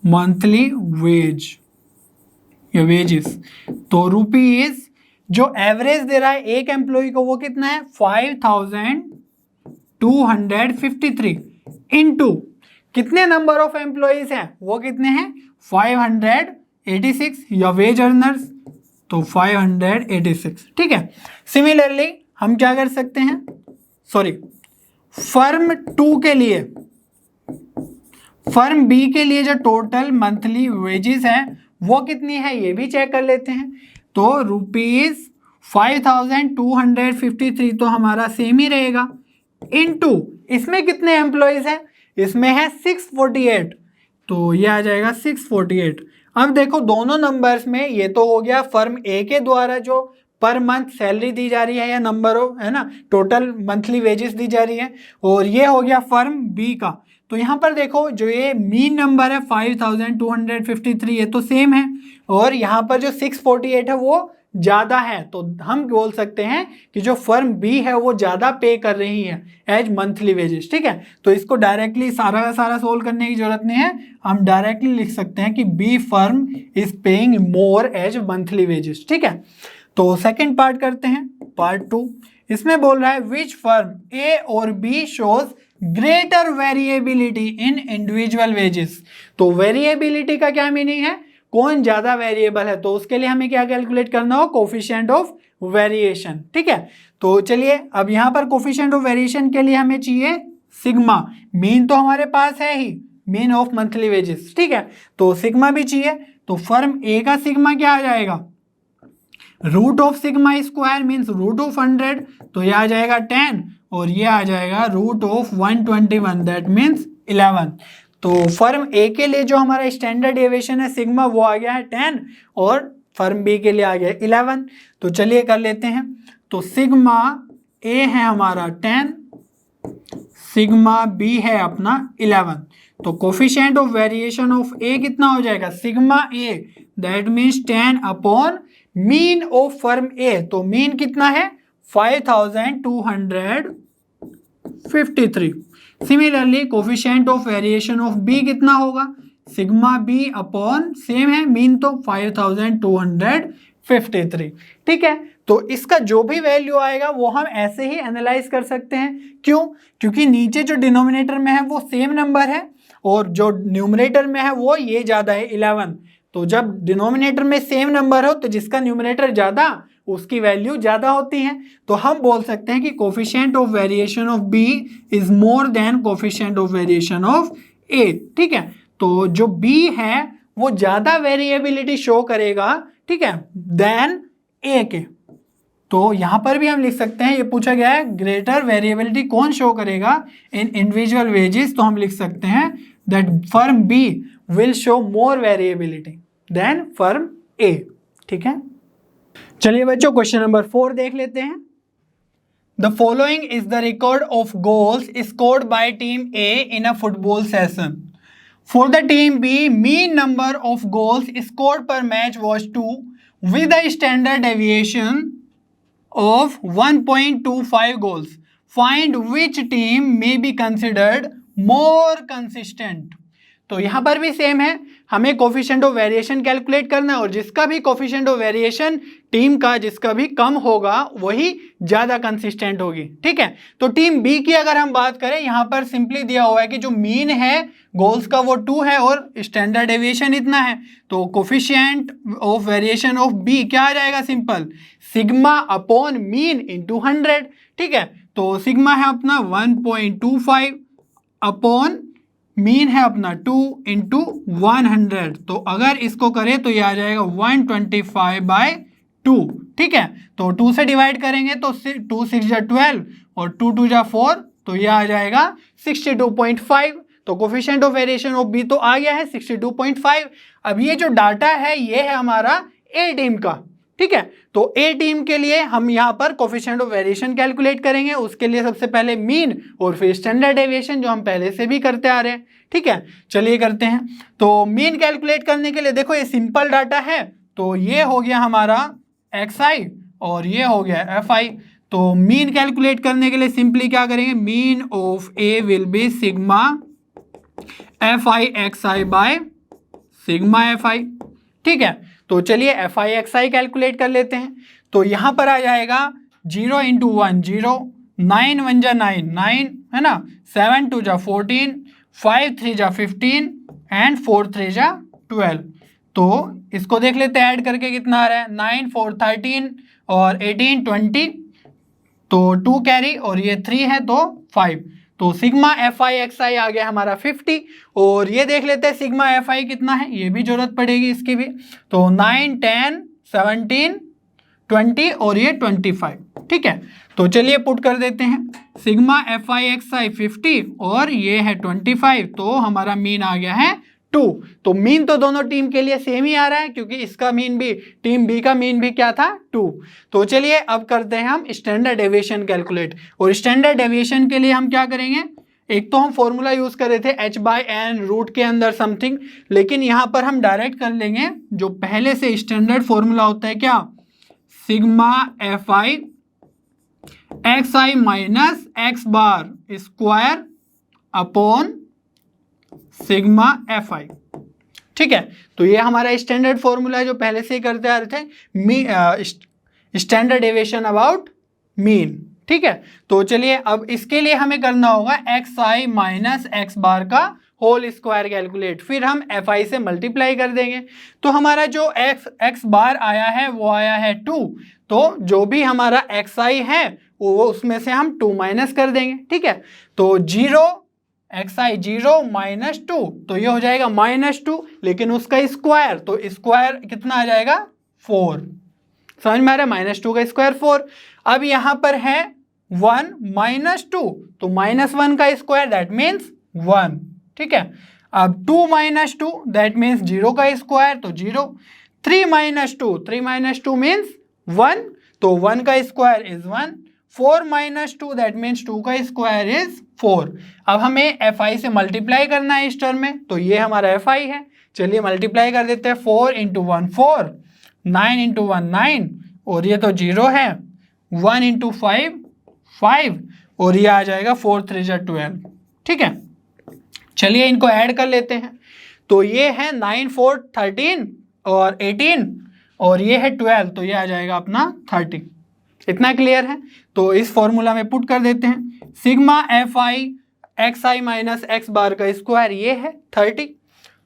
मंथली वेज या वेजेस, तो रुपीज जो एवरेज दे रहा है एक एम्प्लॉय को वो कितना है 5253 इनटू कितने नंबर ऑफ एम्प्लॉयज हैं वो कितने हैं 586 या वेज अर्नर्स, तो 586, ठीक है। सिमिलरली हम क्या कर सकते हैं, सॉरी फर्म 2 के लिए, फर्म बी के लिए जो टोटल मंथली वेजेस है वो कितनी है ये भी चेक कर लेते हैं। तो रुपीज 5253 तो हमारा सेम ही रहेगा, इनटू इसमें कितने एम्प्लॉयज हैं, इसमें है 648, तो ये आ जाएगा 648। अब देखो दोनों नंबर्स में ये तो हो गया फर्म ए के द्वारा जो पर मंथ सैलरी दी जा रही है या नंबर ऑफ, है ना, टोटल मंथली वेजेस दी जा रही है, और ये हो गया फर्म बी का। तो यहाँ पर देखो जो ये मीन नंबर है 5253 ये तो सेम है, और यहाँ पर जो 648 है वो ज़्यादा है, तो हम बोल सकते हैं कि जो फर्म बी है वो ज़्यादा पे कर रही है एज मंथली वेजेस, ठीक है। तो इसको डायरेक्टली सारा का सारा सोल्व करने की जरूरत नहीं है, हम डायरेक्टली लिख सकते हैं कि B firm is paying more as monthly wages, ठीक है। तो सेकेंड पार्ट करते हैं, पार्ट 2। इसमें बोल रहा है विच फर्म ए और बी शोज ग्रेटर वेरिएबिलिटी इन इंडिविजुअल वेजेस। तो वेरिएबिलिटी का क्या मीनिंग है, कौन ज्यादा वेरिएबल है, तो उसके लिए हमें क्या कैलकुलेट करना हो, कोफिशिएंट ऑफ वेरिएशन, ठीक है। तो चलिए अब यहाँ पर कोफिशिएंट ऑफ वेरिएशन के लिए हमें चाहिए सिग्मा, मीन तो हमारे पास है ही, मीन ऑफ मंथली वेजेस, ठीक है। तो सिग्मा भी चाहिए, तो फर्म ए का सिग्मा क्या आ जाएगा, root of sigma square means root of 100, तो यह आ जाएगा 10, और ये आ जाएगा रूट ऑफ 121 दैट मीन्स 11। तो फर्म ए के लिए जो हमारा स्टैंडर्ड डेविएशन है सिग्मा वो आ गया है 10, और फर्म बी के लिए आ गया 11। तो चलिए कर लेते हैं। तो सिग्मा ए है हमारा 10, सिग्मा बी है अपना 11, तो coefficient of variation of A कितना हो जाएगा, sigma A that means 10 upon mean of firm A, तो मीन कितना है 5253। Similarly coefficient of variation of B कितना होगा, सिग्मा बी अपॉन सेम है मीन तो 5253, ठीक है। तो इसका जो भी वैल्यू आएगा वो हम ऐसे ही एनालाइज कर सकते हैं, क्यों, क्योंकि नीचे जो डिनोमिनेटर में है वो सेम नंबर है और जो न्यूमरेटर में है वो ये ज़्यादा है 11। तो जब डिनोमिनेटर में सेम नंबर हो तो जिसका न्यूमरेटर ज़्यादा उसकी वैल्यू ज़्यादा होती है, तो हम बोल सकते हैं कि coefficient of variation of B is more than coefficient of variation of A, ठीक है। तो जो बी है वो ज़्यादा वेरिएबिलिटी शो करेगा, ठीक है, देन ए के। तो यहाँ पर भी हम लिख सकते हैं, ये पूछा गया है ग्रेटर वेरिएबिलिटी कौन शो करेगा इन इंडिविजुअल वेजेस, तो हम लिख सकते हैं that firm B will show more variability than firm A, ठीक है। चलिए बच्चों क्वेश्चन नंबर 4 देख लेते हैं। The following is the record of goals scored by team A in a football session. For the team B mean number of goals scored per match was 2 with a standard deviation of 1.25 goals. Find which team may be considered more consistent. तो यहाँ पर भी सेम है, हमें कोफिशिएंट ऑफ वेरिएशन कैलकुलेट करना है और जिसका भी कोफिशिएंट ऑफ वेरिएशन टीम का जिसका भी कम होगा वही ज़्यादा कंसिस्टेंट होगी। ठीक है, तो टीम बी की अगर हम बात करें, यहाँ पर सिंपली दिया हुआ है कि जो मीन है गोल्स का वो 2 है और स्टैंडर्ड डेविएशन इतना है, तो coefficient of variation of B क्या आ जाएगा, simple sigma upon mean into 100। ठीक है, तो सिग्मा है अपना 1.25 अपॉन मीन है अपना 2 इंटू 100, तो अगर इसको करें तो ये आ जाएगा 125/2। ठीक है, तो 2 से डिवाइड करेंगे तो 2 6 जा 12 और 2 2 जा 4, तो ये आ जाएगा 62.5। तो coefficient of variation of B तो आ गया है 62.5। अब ये जो डाटा है ये है हमारा ए टीम का। ठीक है, तो ए टीम के लिए हम यहाँ पर कोफिशिएंट ऑफ वेरिएशन कैलकुलेट करेंगे। उसके लिए सबसे पहले मीन और फिर स्टैंडर्ड डेविएशन जो हम पहले से भी करते आ रहे हैं। ठीक है, चलिए करते हैं। तो मीन कैलकुलेट करने के लिए देखो ये सिंपल डाटा है, तो ये हो गया हमारा xi और ये हो गया fi। तो मीन कैलकुलेट करने के लिए सिंपली क्या करेंगे, mean of A will be sigma fi xi by sigma fi। ठीक है, तो चलिए fi xi कैलकुलेट कर लेते हैं। तो यहाँ पर आ जाएगा 0 इंटू 1 0, 9 1 जा 9 9 है ना, 7 2 जा 14, 5 3 जा 15 एंड 4 3 जा 12। तो इसको देख लेते हैं ऐड करके कितना आ रहा है, 9 4 13 और 18 20, तो 2 कैरी और ये 3 है तो 5। तो सिग्मा fi xi आ गया हमारा 50। और ये देख लेते हैं सिग्मा fi कितना है, ये भी जरूरत पड़ेगी इसकी भी। तो 9 10 17 20 और ये 25। ठीक है, तो चलिए पुट कर देते हैं, सिग्मा fi xi 50 और ये है 25, तो हमारा मीन आ गया है 2। तो मीन तो दोनों टीम के लिए सेम ही आ रहा है क्योंकि इसका मीन भी, टीम बी का मीन भी क्या था, 2। तो चलिए अब करते हैं हम स्टैंडर्ड डेविएशन कैलकुलेट। और स्टैंडर्ड डेविएशन के लिए हम क्या करेंगे, एक तो हम फॉर्मूला यूज कर रहे थे h/n रूट के अंदर समथिंग, लेकिन यहाँ पर हम डायरेक्ट कर लेंगे जो पहले से स्टैंडर्ड फॉर्मूला होता है, क्या, sigma fi xi minus x bar square upon sigma fi। ठीक है, तो ये हमारा स्टैंडर्ड फॉर्मूला है जो पहले से ही करते आ रहे थे, स्टैंडर्ड डेविएशन अबाउट मीन। ठीक है, तो चलिए अब इसके लिए हमें करना होगा xi माइनस x बार का होल स्क्वायर कैलकुलेट, फिर हम fi से मल्टीप्लाई कर देंगे। तो हमारा जो x बार आया है वो आया है 2, तो जो भी हमारा xi है वो उसमें से हम 2 माइनस कर देंगे। ठीक है, तो 0 xi 0 माइनस 2, तो ये हो जाएगा -2, लेकिन उसका स्क्वायर, तो स्क्वायर कितना आ जाएगा, 4। समझ में आ रहा है, -2 का स्क्वायर 4। अब यहाँ पर है 1 -2, तो -1 का स्क्वायर दैट मीन्स 1। ठीक है, अब 2 -2 दैट मीन्स 0 का स्क्वायर, तो 0। 3 -2 मीन्स 1, तो 1 का स्क्वायर इज 1। 4 -2 दैट मीन्स 2 का स्क्वायर इज 4। अब हमें fi से मल्टीप्लाई करना है इस टर्म में, तो ये हमारा fi है। चलिए मल्टीप्लाई कर देते हैं, 4 इंटू 1 4, 9 इंटू 1 9 और ये तो 0 है, 1 इंटू 5 5 और ये आ जाएगा 4 3 जा 12। ठीक है, चलिए इनको ऐड कर लेते हैं। तो ये है 9 4 13 और 18 और ये है 12, तो ये आ जाएगा अपना 30। इतना क्लियर है, तो इस फॉर्मूला में पुट कर देते हैं, sigma fi xi minus x बार का स्क्वायर ये है 30,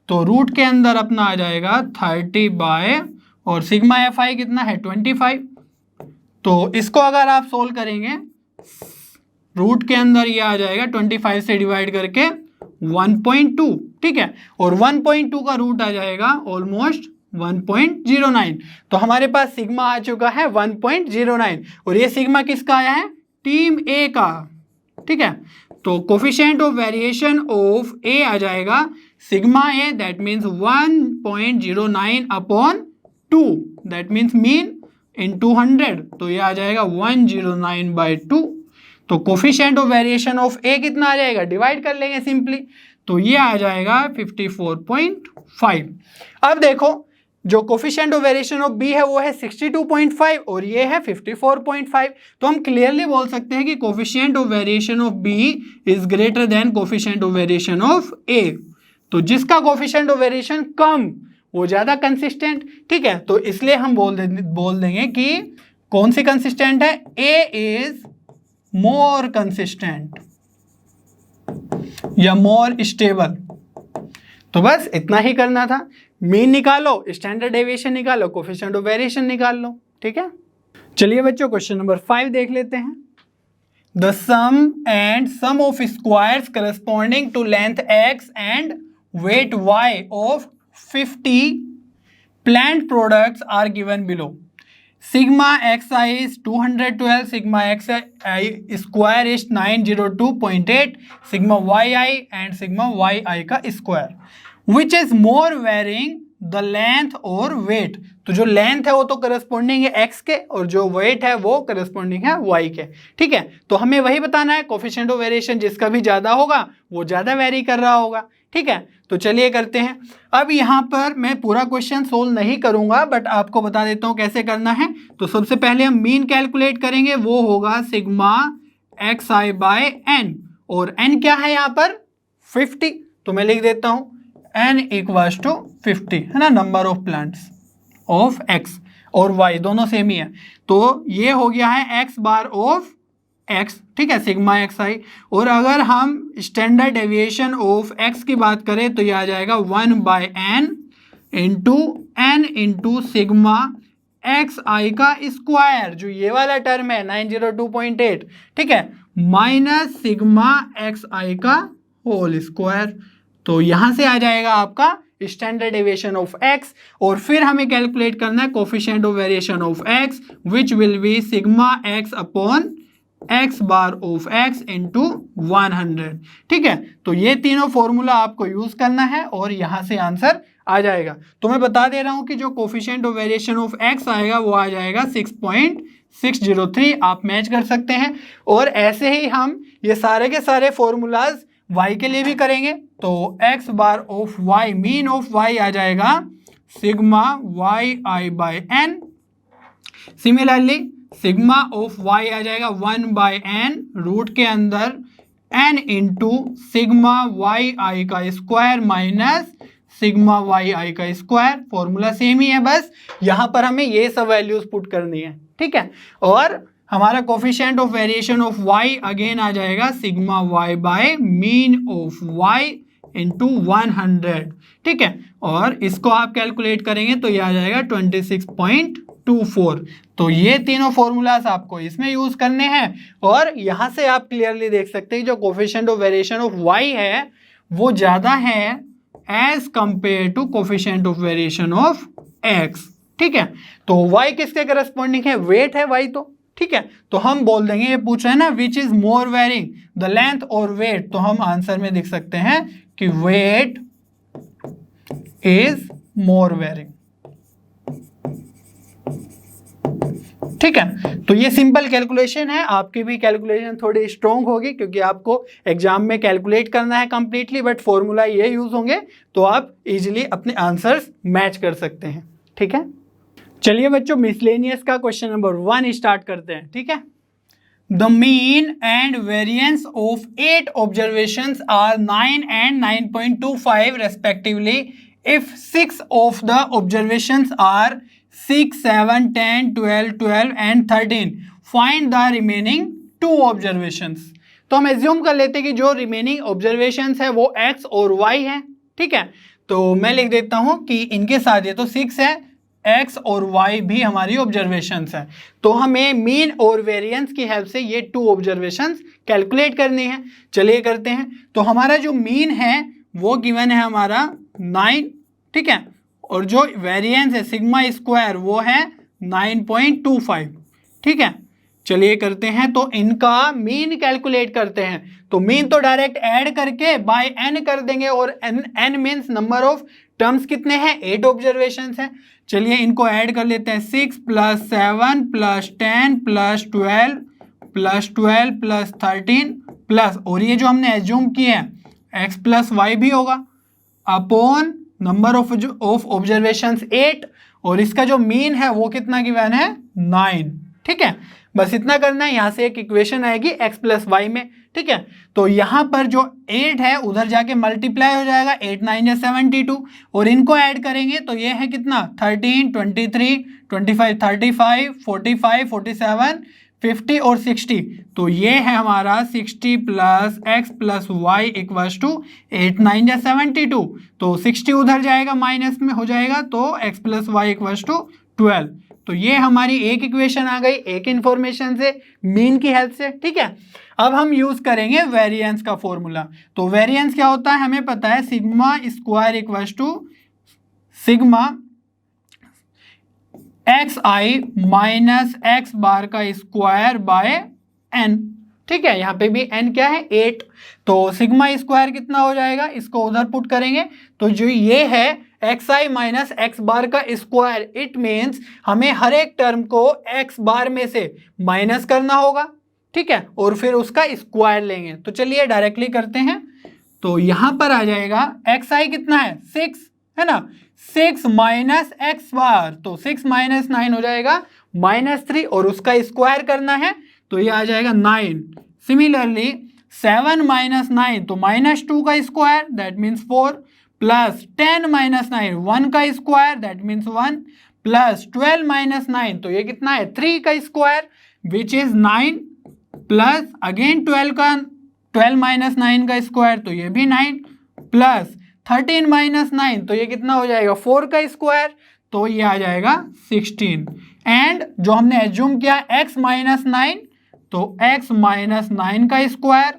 तो रूट के अंदर अपना आ जाएगा 30 बाय, और सिग्मा fi कितना है 25। तो इसको अगर आप सोल्व करेंगे, रूट के अंदर ये आ जाएगा 25 से डिवाइड करके 1.2। ठीक है, और 1.2 का रूट आ जाएगा ऑलमोस्ट 1.09, तो हमारे पास सिग्मा आ चुका है 1.09, और ये सिग्मा किसका आया है, टीम ए का। ठीक है, तो कोफिशिएंट ऑफ वेरिएशन ऑफ ए आ जाएगा sigma A that means 1.09 upon 2 that means mean in 200, तो ये आ जाएगा 109/2। तो coefficient of variation of A कितना आ जाएगा, डिवाइड कर लेंगे सिंपली, तो ये आ जाएगा 54.5। अब देखो जो coefficient of variation of B है वो है 62.5 और ये है 54.5, तो हम क्लियरली बोल सकते हैं कि coefficient of variation of B is greater than coefficient of variation of A. तो जिसका कोफिशिएंट ऑफ वेरिएशन कम वो ज्यादा कंसिस्टेंट, ठीक है। तो इसलिए हम बोल देंगे कि कौन सी कंसिस्टेंट है, ए इज मोर कंसिस्टेंट या मोर स्टेबल। तो बस इतना ही करना था, मीन निकालो, स्टैंडर्ड डेविएशन निकालो, कोफिशिएंट ऑफ वेरिएशन निकाल लो, ठीक है। चलिए बच्चों क्वेश्चन नंबर 5 देख लेते हैं। The sum of squares corresponding to length x and weight y of 50 plant products are given below. Sigma xi is 212, sigma xi square is 902.8, sigma yi and sigma yi का square, which is more varying the length और वेट। तो जो लेंथ है वो तो करस्पॉन्डिंग है x के और जो वेट है वो करस्पॉन्डिंग है y के, ठीक है। तो हमें वही बताना है, कोफिशिएंट ऑफ वेरिएशन जिसका भी ज्यादा होगा वो ज्यादा वेरी कर रहा होगा, ठीक है। तो चलिए करते हैं। अब यहाँ पर मैं पूरा क्वेश्चन सोल्व नहीं करूंगा बट आपको बता देता हूँ कैसे करना है। तो सबसे पहले हम मीन कैलकुलेट करेंगे, वो होगा सिग्मा xi बाय n, और n क्या है यहाँ पर 50। तो मैं लिख देता हूँ n इक्वल्स टू 50, है ना, number of plants of x और y दोनों सेम ही है। तो ये हो गया है x बार ऑफ x, ठीक है, सिग्मा xi। और अगर हम स्टैंडर्ड डेविएशन ऑफ x की बात करें तो ये आ जाएगा 1/n इंटू सिग्मा xi का स्क्वायर, जो ये वाला टर्म है 902.8, ठीक है, माइनस सिग्मा xi का होल स्क्वायर। तो यहां से आ जाएगा आपका स्टैंडर्ड डेविएशन ऑफ x, और फिर हमें कैलकुलेट करना है coefficient of variation of x, which will be sigma x upon x bar of x into 100, ठीक है। तो ये तीनों फॉर्मूला आपको यूज करना है और यहां से आंसर आ जाएगा। तो मैं बता दे रहा हूं कि जो coefficient of variation of x आएगा वो आ जाएगा 6.603, आप मैच कर सकते हैं। और ऐसे ही हम ये सारे के सारे फॉर्मूलाज y के लिए भी करेंगे। तो x bar of y, mean of y आ जाएगा sigma yi by n, similarly sigma of y आ जाएगा 1/n रूट के अंदर n इंटू सिग्मा yi का स्क्वायर माइनस सिग्मा yi का स्क्वायर। फॉर्मूला सेम ही है, बस यहाँ पर हमें ये सब वैल्यूज पुट करनी है, ठीक है। और हमारा coefficient of variation of y again आ जाएगा sigma y by mean of y into 100, ठीक है। और इसको आप कैलकुलेट करेंगे तो ये आ जाएगा 26.24। तो ये तीनों फॉर्मूलाज आपको इसमें यूज करने हैं। और यहां से आप क्लियरली देख सकते हैं जो coefficient of variation of y है वो ज्यादा है as compare to coefficient of variation of x, ठीक है। तो y किसके करस्पॉन्डिंग है, वेट है y, तो ठीक है। तो हम बोल देंगे, ये पूछ रहे हैं ना which is more varying the length और वेट, तो हम आंसर में लिख सकते हैं कि वेट इज मोर वेरिंग, ठीक है। तो ये सिंपल कैलकुलेशन है, आपकी भी कैलकुलेशन थोड़ी स्ट्रॉन्ग होगी क्योंकि आपको एग्जाम में कैलकुलेट करना है कंप्लीटली, बट फॉर्मूला ये यूज होंगे तो आप इजीली अपने आंसर्स मैच कर सकते हैं, ठीक है। चलिए बच्चों मिसलेनियस का क्वेश्चन नंबर 1 स्टार्ट करते हैं, ठीक है। The mean and variance of 8 observations are 9 and 9.25 respectively if 6 of the observations are 6, 7, 10, 12, 12 and 13, find the remaining 2 observations। तो हम एज्यूम कर लेते हैं कि जो रिमेनिंग ऑब्जर्वेशंस है वो x और y है, ठीक है। तो मैं लिख देता हूं कि इनके साथ ये तो 6 है, x और y भी हमारी ऑब्जर्वेशंस है। तो हमें मीन और वेरिएंस की हेल्प से ये 2 ऑब्जर्वेशंस कैलकुलेट करनी है। चलिए करते हैं। तो हमारा जो मीन है वो गिवन है हमारा 9, ठीक है, और जो वेरिएंस है सिग्मा स्क्वायर वो है 9.25, ठीक है। चलिए करते हैं। तो इनका मीन कैलकुलेट करते हैं। तो मीन तो डायरेक्ट ऐड करके बाय n कर देंगे, और n means number of terms कितने हैं, 8 ऑब्जर्वेशंस हैं। चलिए इनको ऐड कर लेते हैं, 6 + 7 + 10 + 12 + 12 + 13 प्लस, और ये जो हमने एज्यूम किए हैं x + y भी होगा अपॉन नंबर ऑफ ऑब्जर्वेशंस 8, और इसका जो मीन है वो कितना गिवन है 9, ठीक है। बस इतना करना है। यहाँ से एक इक्वेशन आएगी x प्लस वाई में, ठीक है। तो यहाँ पर जो 8 है उधर जाके मल्टीप्लाई हो जाएगा, 8 9 72, और इनको ऐड करेंगे तो ये है कितना 13 23 25 35 45 47 50 और 60। तो ये है हमारा 60 plus x plus y equals to 8 9 72। तो 60 उधर जाएगा माइनस में हो जाएगा, तो x plus y equals to 12। तो ये हमारी एक इक्वेशन आ गई एक इंफॉर्मेशन से, मीन की हेल्प से, ठीक है। अब हम यूज करेंगे वेरिएंस का फॉर्मूला। तो वेरिएंस क्या होता है हमें पता है, sigma square equals to sigma x i minus x bar का स्क्वायर बाय एन, ठीक है। यहाँ पे भी n क्या है 8, तो सिग्मा स्क्वायर कितना हो जाएगा, इसको उधर पुट करेंगे तो जो ये है x i minus x bar का स्क्वायर, इट मीन्स हमें हर एक टर्म को एक्स बार में से माइनस करना होगा, ठीक है, और फिर उसका स्क्वायर लेंगे। तो चलिए डायरेक्टली करते हैं। तो यहाँ पर आ जाएगा एक्स आई कितना है 6 है ना, 6 माइनस एक्स बार, तो 6 माइनस 9 हो जाएगा -3, और उसका स्क्वायर करना है तो ये आ जाएगा 9। सिमिलरली 7 माइनस 9 तो -2 का square that means 4, plus 10 minus 9 1 का square that means 1, plus 12 minus 9 तो ये कितना है 3 का square which is 9, plus again 12 minus 9 का स्क्वायर तो ये भी 9, प्लस 13 माइनस 9 तो ये कितना हो जाएगा 4 का स्क्वायर, तो ये आ जाएगा 16। एंड जो हमने एज्यूम किया x माइनस 9 तो x माइनस 9 का स्क्वायर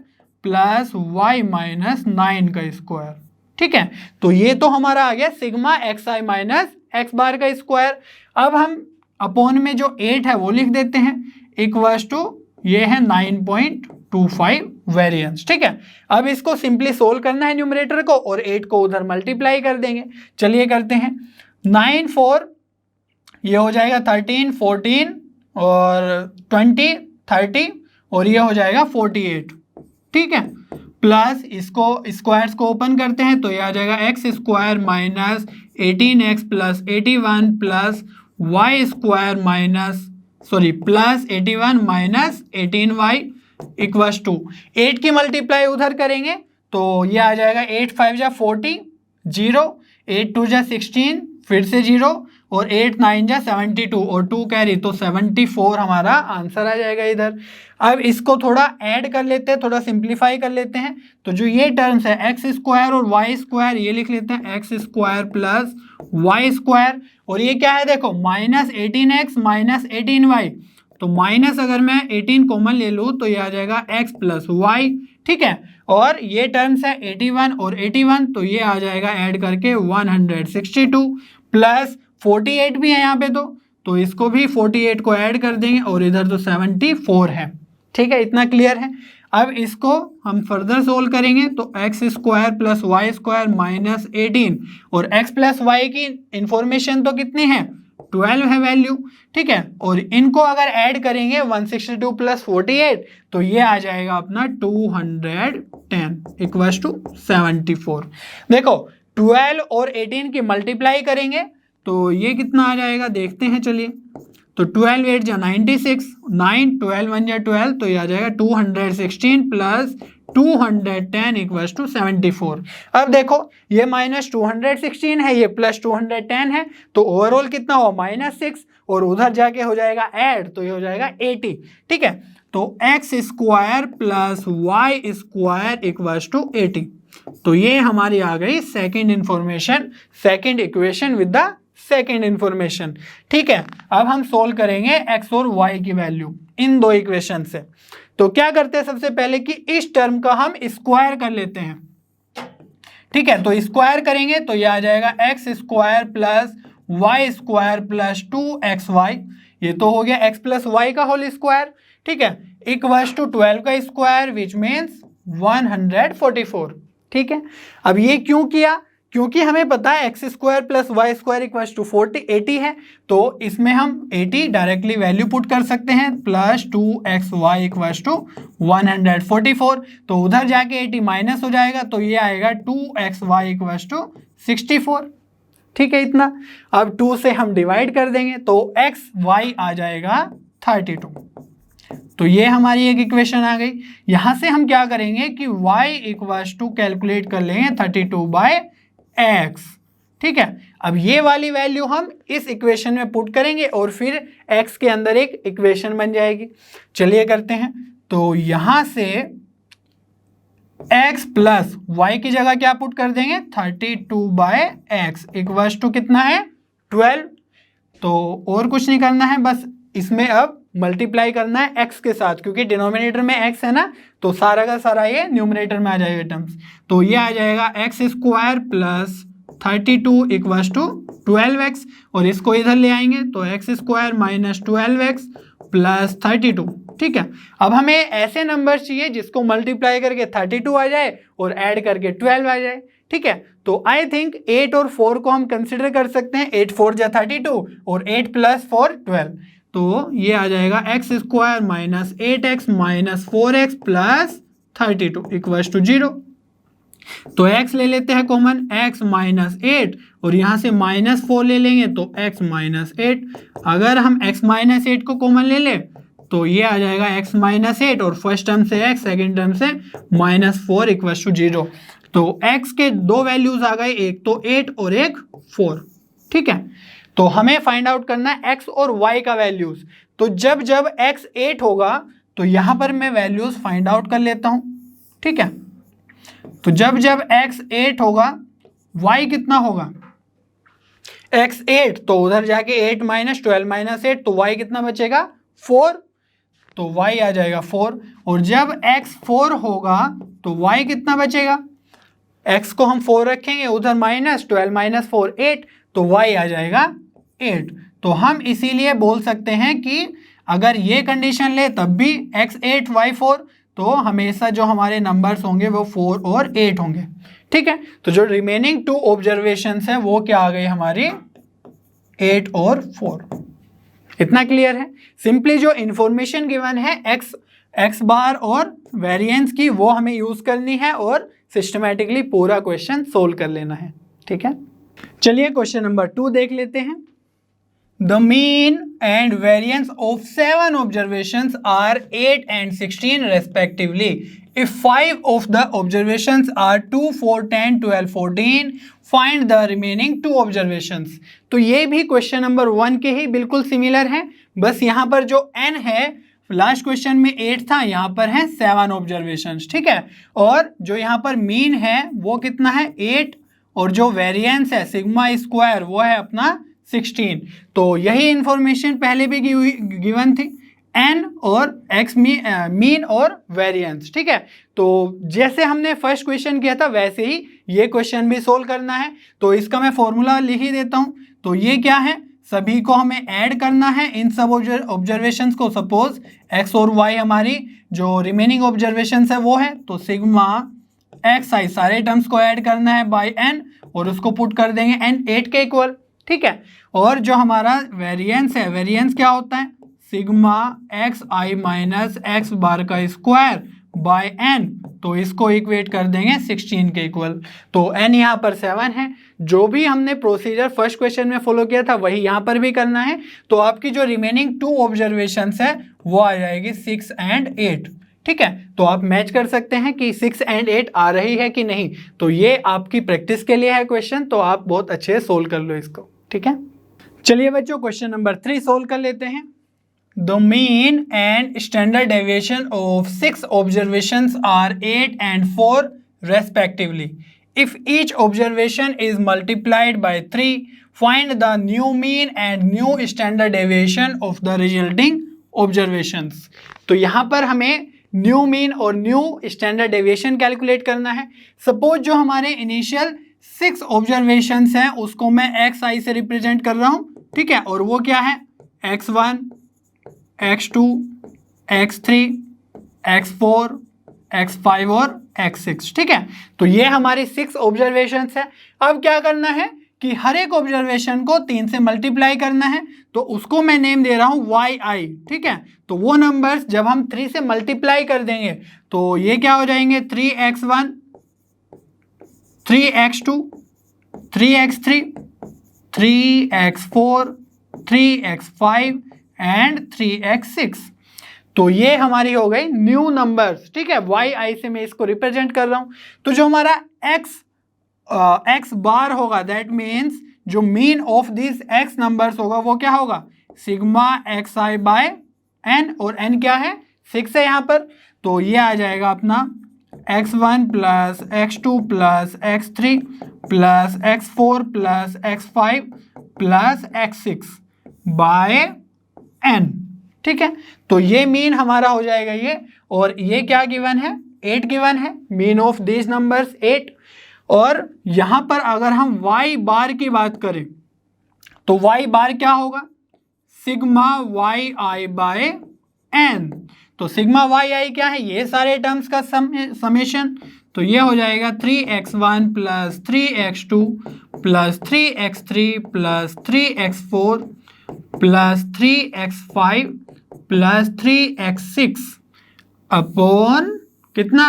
प्लस y माइनस 9 का स्क्वायर, ठीक है। तो ये तो हमारा आ गया sigma x i minus x bar का स्क्वायर। अब हम अपॉन में जो 8 है वो लिख देते हैं इक्वल्स टू ये है 9.25 वेरिएंस, ठीक है। अब इसको सिंपली सोल्व करना है न्यूमरेटर को और 8 को उधर मल्टीप्लाई कर देंगे। चलिए करते हैं, 9 4 ये हो जाएगा 13 14 और 20 30 और ये हो जाएगा 48, ठीक है। प्लस इसको स्क्वायर्स को ओपन करते हैं तो ये आ जाएगा x square minus 18x plus 81 plus y square plus 81 minus 18y equals to 8 की मल्टीप्लाई उधर करेंगे तो ये आ जाएगा 8 5 जा 40 0, 8 2 जा 16 फिर से 0 और 8 9 जा 72 और 2 कैरी तो 74 हमारा आंसर आ जाएगा इधर। अब इसको थोड़ा ऐड कर लेते हैं, थोड़ा सिंप्लीफाई कर लेते हैं। तो जो ये टर्म्स है एक्स स्क्वायर और वाई स्क्वायर ये लिख लेते हैं x square plus y square, और ये क्या है देखो माइनस 18x माइनस 18y, तो माइनस अगर मैं 18 कॉमन ले लूँ तो ये आ जाएगा x प्लस वाई, ठीक है। और ये टर्म्स है 81 और 81 तो ये आ जाएगा ऐड करके 162 प्लस 48 भी है यहाँ पे, तो इसको भी 48 को ऐड कर देंगे और इधर तो 74 है, ठीक है। इतना क्लियर है। अब इसको हम फर्दर सोल्व करेंगे तो x square plus y square minus 18 और एक्स प्लस वाई की इंफॉर्मेशन तो कितनी है 12 है वैल्यू, ठीक है। और इनको अगर ऐड करेंगे 162 प्लस 48 तो ये आ जाएगा अपना 210 इक्वल्स टू 74। देखो 12 और 18 की मल्टीप्लाई करेंगे तो ये कितना आ जाएगा देखते हैं, चलिए। तो 12 8 जा 96, 9 12 1 जा 12 तो ये आ जाएगा 216 प्लस 210 इक्वल्स टू 74। अब देखो ये माइनस 216 है ये प्लस 210 है तो ओवरऑल कितना हुआ -6 और उधर जाके हो जाएगा ऐड तो ये हो जाएगा 80, ठीक है। तो x square plus y square equals to 80। तो ये हमारी आ गई second information, second equation with the second information, ठीक है। अब हम सोल्व करेंगे एक्स और वाई की वैल्यू इन दो इक्वेशन से। तो क्या करते हैं सबसे पहले कि इस टर्म का हम स्क्वायर कर लेते हैं, ठीक है। तो स्क्वायर करेंगे तो ये आ जाएगा x square plus y square plus 2xy, ये तो हो गया एक्स प्लस वाई का होल स्क्वायर, ठीक है, इक्वल्स टू 12 का स्क्वायर विच मीन्स 144, ठीक है। अब ये क्यों किया, क्योंकि हमें पता है x square plus y square equals to 80 है, तो इसमें हम 80 डायरेक्टली वैल्यू पुट कर सकते हैं प्लस 2xy इक्वल्स टू 144, तो उधर जाके 80 माइनस हो जाएगा तो ये आएगा 2xy इक्वल्स टू 64, ठीक है इतना। अब 2 से हम डिवाइड कर देंगे तो xy आ जाएगा 32, तो ये हमारी एक इक्वेशन आ गई। यहां से हम क्या करेंगे कि y इक्वल्स टू कैलकुलेट कर लेंगे 32/x। ठीक है, अब ये वाली वैल्यू हम इस इक्वेशन में पुट करेंगे और फिर x के अंदर एक इक्वेशन बन जाएगी। चलिए करते हैं। तो यहां से x प्लस y की जगह क्या पुट कर देंगे 32/x इक्वल्स टू कितना है 12। तो और कुछ नहीं करना है, बस इसमें अब मल्टीप्लाई करना है x के साथ, क्योंकि डिनोमिनेटर में x है ना, तो सारा का सारा ये न्यूमरेटर में आ जाएगा टर्म्स। तो ये आ जाएगा x square plus 32 equals to 12x, और इसको इधर ले आएंगे तो x square minus 12x plus 32। ठीक है, अब हमें ऐसे नंबर चाहिए जिसको मल्टीप्लाई करके 32 आ जाए और ऐड करके 12 आ जाए। ठीक है, तो आई थिंक 8 और 4 को हम कंसिडर कर सकते हैं। 8 4 जा 32 और 8 प्लस 4 12। तो ये आ जाएगा x square minus 8x minus 4x plus 32 equals to 0। तो x ले लेते हैं कॉमन, x माइनस 8 और यहाँ से माइनस 4 ले लेंगे तो x माइनस 8। अगर हम x माइनस 8 को कॉमन ले लें तो ये आ जाएगा x माइनस 8 और फर्स्ट टर्म से x, सेकेंड टर्म से माइनस 4 इक्वल्स टू 0। तो x के दो वैल्यूज आ गए, एक तो 8 और एक 4। ठीक है, तो हमें फाइंड आउट करना है x और y का वैल्यूज। तो जब जब x 8 होगा तो यहां पर मैं वैल्यूज फाइंड आउट कर लेता हूं। ठीक है, तो जब जब x 8 होगा y कितना होगा x 8, तो उधर जाके 8 माइनस 12 माइनस 8, तो y कितना बचेगा 4, तो y आ जाएगा 4। और जब x 4 होगा तो y कितना बचेगा, x को हम 4 रखेंगे, उधर माइनस 12 माइनस 4 8, तो y आ जाएगा 8। तो हम इसीलिए बोल सकते हैं कि अगर ये कंडीशन ले तब भी x 8 y 4, तो हमेशा जो हमारे नंबर्स होंगे वो 4 और 8 होंगे। ठीक है, तो जो रिमेनिंग 2 ऑब्जर्वेशंस हैं वो क्या आ गई हमारी 8 और 4। इतना क्लियर है। सिंपली जो इंफॉर्मेशन गिवन है एक्स बार और वेरिएंस की, वो हमें यूज करनी है और सिस्टमैटिकली पूरा क्वेश्चन सोल्व कर लेना है। ठीक है, चलिए क्वेश्चन नंबर 2 देख लेते हैं। The mean and variance of 7 observations are 8 and 16 respectively. If 5 of the observations are 2, 4, 10, 12, 14, find the remaining 2 observations. तो ये भी क्वेश्चन नंबर 1 के ही बिल्कुल सिमिलर है, बस यहाँ पर जो n है, लास्ट क्वेश्चन में 8 था, यहाँ पर है 7 ऑब्जर्वेशंस। ठीक है, और जो यहाँ पर मीन है वो कितना है 8, और जो वेरिएंस है सिग्मा स्क्वायर वो है अपना 16। तो यही इंफॉर्मेशन पहले भी गिवन थी, n और x मीन और वेरिएंस। ठीक है, तो जैसे हमने फर्स्ट क्वेश्चन किया था वैसे ही ये क्वेश्चन भी सोल्व करना है। तो इसका मैं फॉर्मूला लिख ही देता हूं। तो ये क्या है, सभी को हमें ऐड करना है, इन सब ऑब्जर्वेशंस को। सपोज x और y हमारी जो रिमेनिंग ऑब्जर्वेशंस है वो है, तो सिग्मा एक्स आई सारे टर्म्स को ऐड करना है बाय n, और उसको पुट कर देंगे n 8 के इक्वल। ठीक है, और जो हमारा वेरिएंस है, वेरिएंस क्या होता है sigma x i minus x bar का स्क्वायर बाय n, तो इसको इक्वेट कर देंगे 16 के इक्वल। तो n यहाँ पर 7 है। जो भी हमने प्रोसीजर फर्स्ट क्वेश्चन में फॉलो किया था वही यहाँ पर भी करना है। तो आपकी जो रिमेनिंग 2 ऑब्जर्वेशंस है वो आ जाएगी 6 and 8। ठीक है, तो आप मैच कर सकते हैं कि 6 and 8 आ रही है कि नहीं। तो ये आपकी प्रैक्टिस के लिए है क्वेश्चन, तो आप बहुत अच्छे से सोल्व कर लो इसको। ठीक है, चलिए बच्चों क्वेश्चन नंबर 3 सोल्व कर लेते हैं। The mean and standard deviation of 6 observations are 8 and 4 respectively. If each observation is multiplied by 3, find the new mean and new standard deviation of the resulting observations. तो यहाँ पर हमें न्यू मीन और न्यू स्टैंडर्ड डेविएशन कैलकुलेट करना है। सपोज जो हमारे इनिशियल 6 ऑब्जर्वेशंस हैं उसको मैं एक्स आई से रिप्रेजेंट कर रहा हूँ। ठीक है, और वो क्या है x1, x2, x3, x4, x5 और x6। ठीक है, तो ये हमारी 6 ऑब्जर्वेशंस है। अब क्या करना है कि हर एक ऑब्जर्वेशन को 3 से मल्टीप्लाई करना है, तो उसको मैं नेम दे रहा हूं yi। ठीक है, तो वो नंबर्स जब हम 3 से मल्टीप्लाई कर देंगे तो ये क्या हो जाएंगे 3x1, 3x2, 3x3, 3x4, 3x5 and 3x6। तो ये हमारी हो गई न्यू नंबर्स, ठीक है, वाई आई से मैं इसको रिप्रेजेंट कर रहा हूं। तो जो हमारा एक्स बार होगा, दैट मीन्स जो mean of this x numbers होगा वो क्या होगा, सिग्मा एक्स आई बाय एन, और एन क्या है 6 है यहाँ पर। तो ये आ जाएगा अपना x1 plus x2 plus x3 plus x4 plus x5 plus x6 by n, ठीक है। तो ये मीन हमारा हो जाएगा ये, और ये क्या गिवन है, 8 गिवन है, मीन ऑफ दिस नंबर्स 8। और यहां पर अगर हम y बार की बात करें तो y बार क्या होगा, sigma Y I bye N. तो सिग्मा वाई आई क्या है, ये सारे टर्म्स का समेशन। तो ये हो जाएगा 3x1 plus 3x2 plus 3x3 plus 3x4 plus 3x5 plus 3x6 upon कितना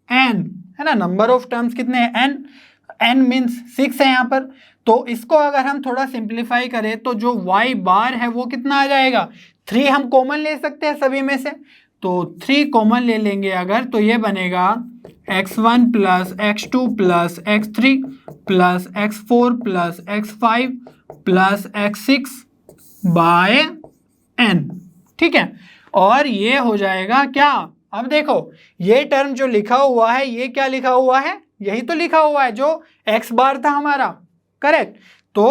n, है ना, नंबर ऑफ टर्म्स कितने हैं n, n मीन्स 6 है यहाँ पर। तो इसको अगर हम थोड़ा सिंप्लीफाई करें तो जो y बार है वो कितना आ जाएगा, 3 हम कॉमन ले सकते हैं सभी में से, तो 3 कॉमन ले लेंगे अगर, तो ये बनेगा x1 plus x2 plus x3 plus x4 plus x5 plus x6 by n, ठीक है। और ये हो जाएगा क्या, अब देखो ये टर्म जो लिखा हुआ है ये क्या लिखा हुआ है, यही तो लिखा हुआ है जो x बार था हमारा, करेक्ट। तो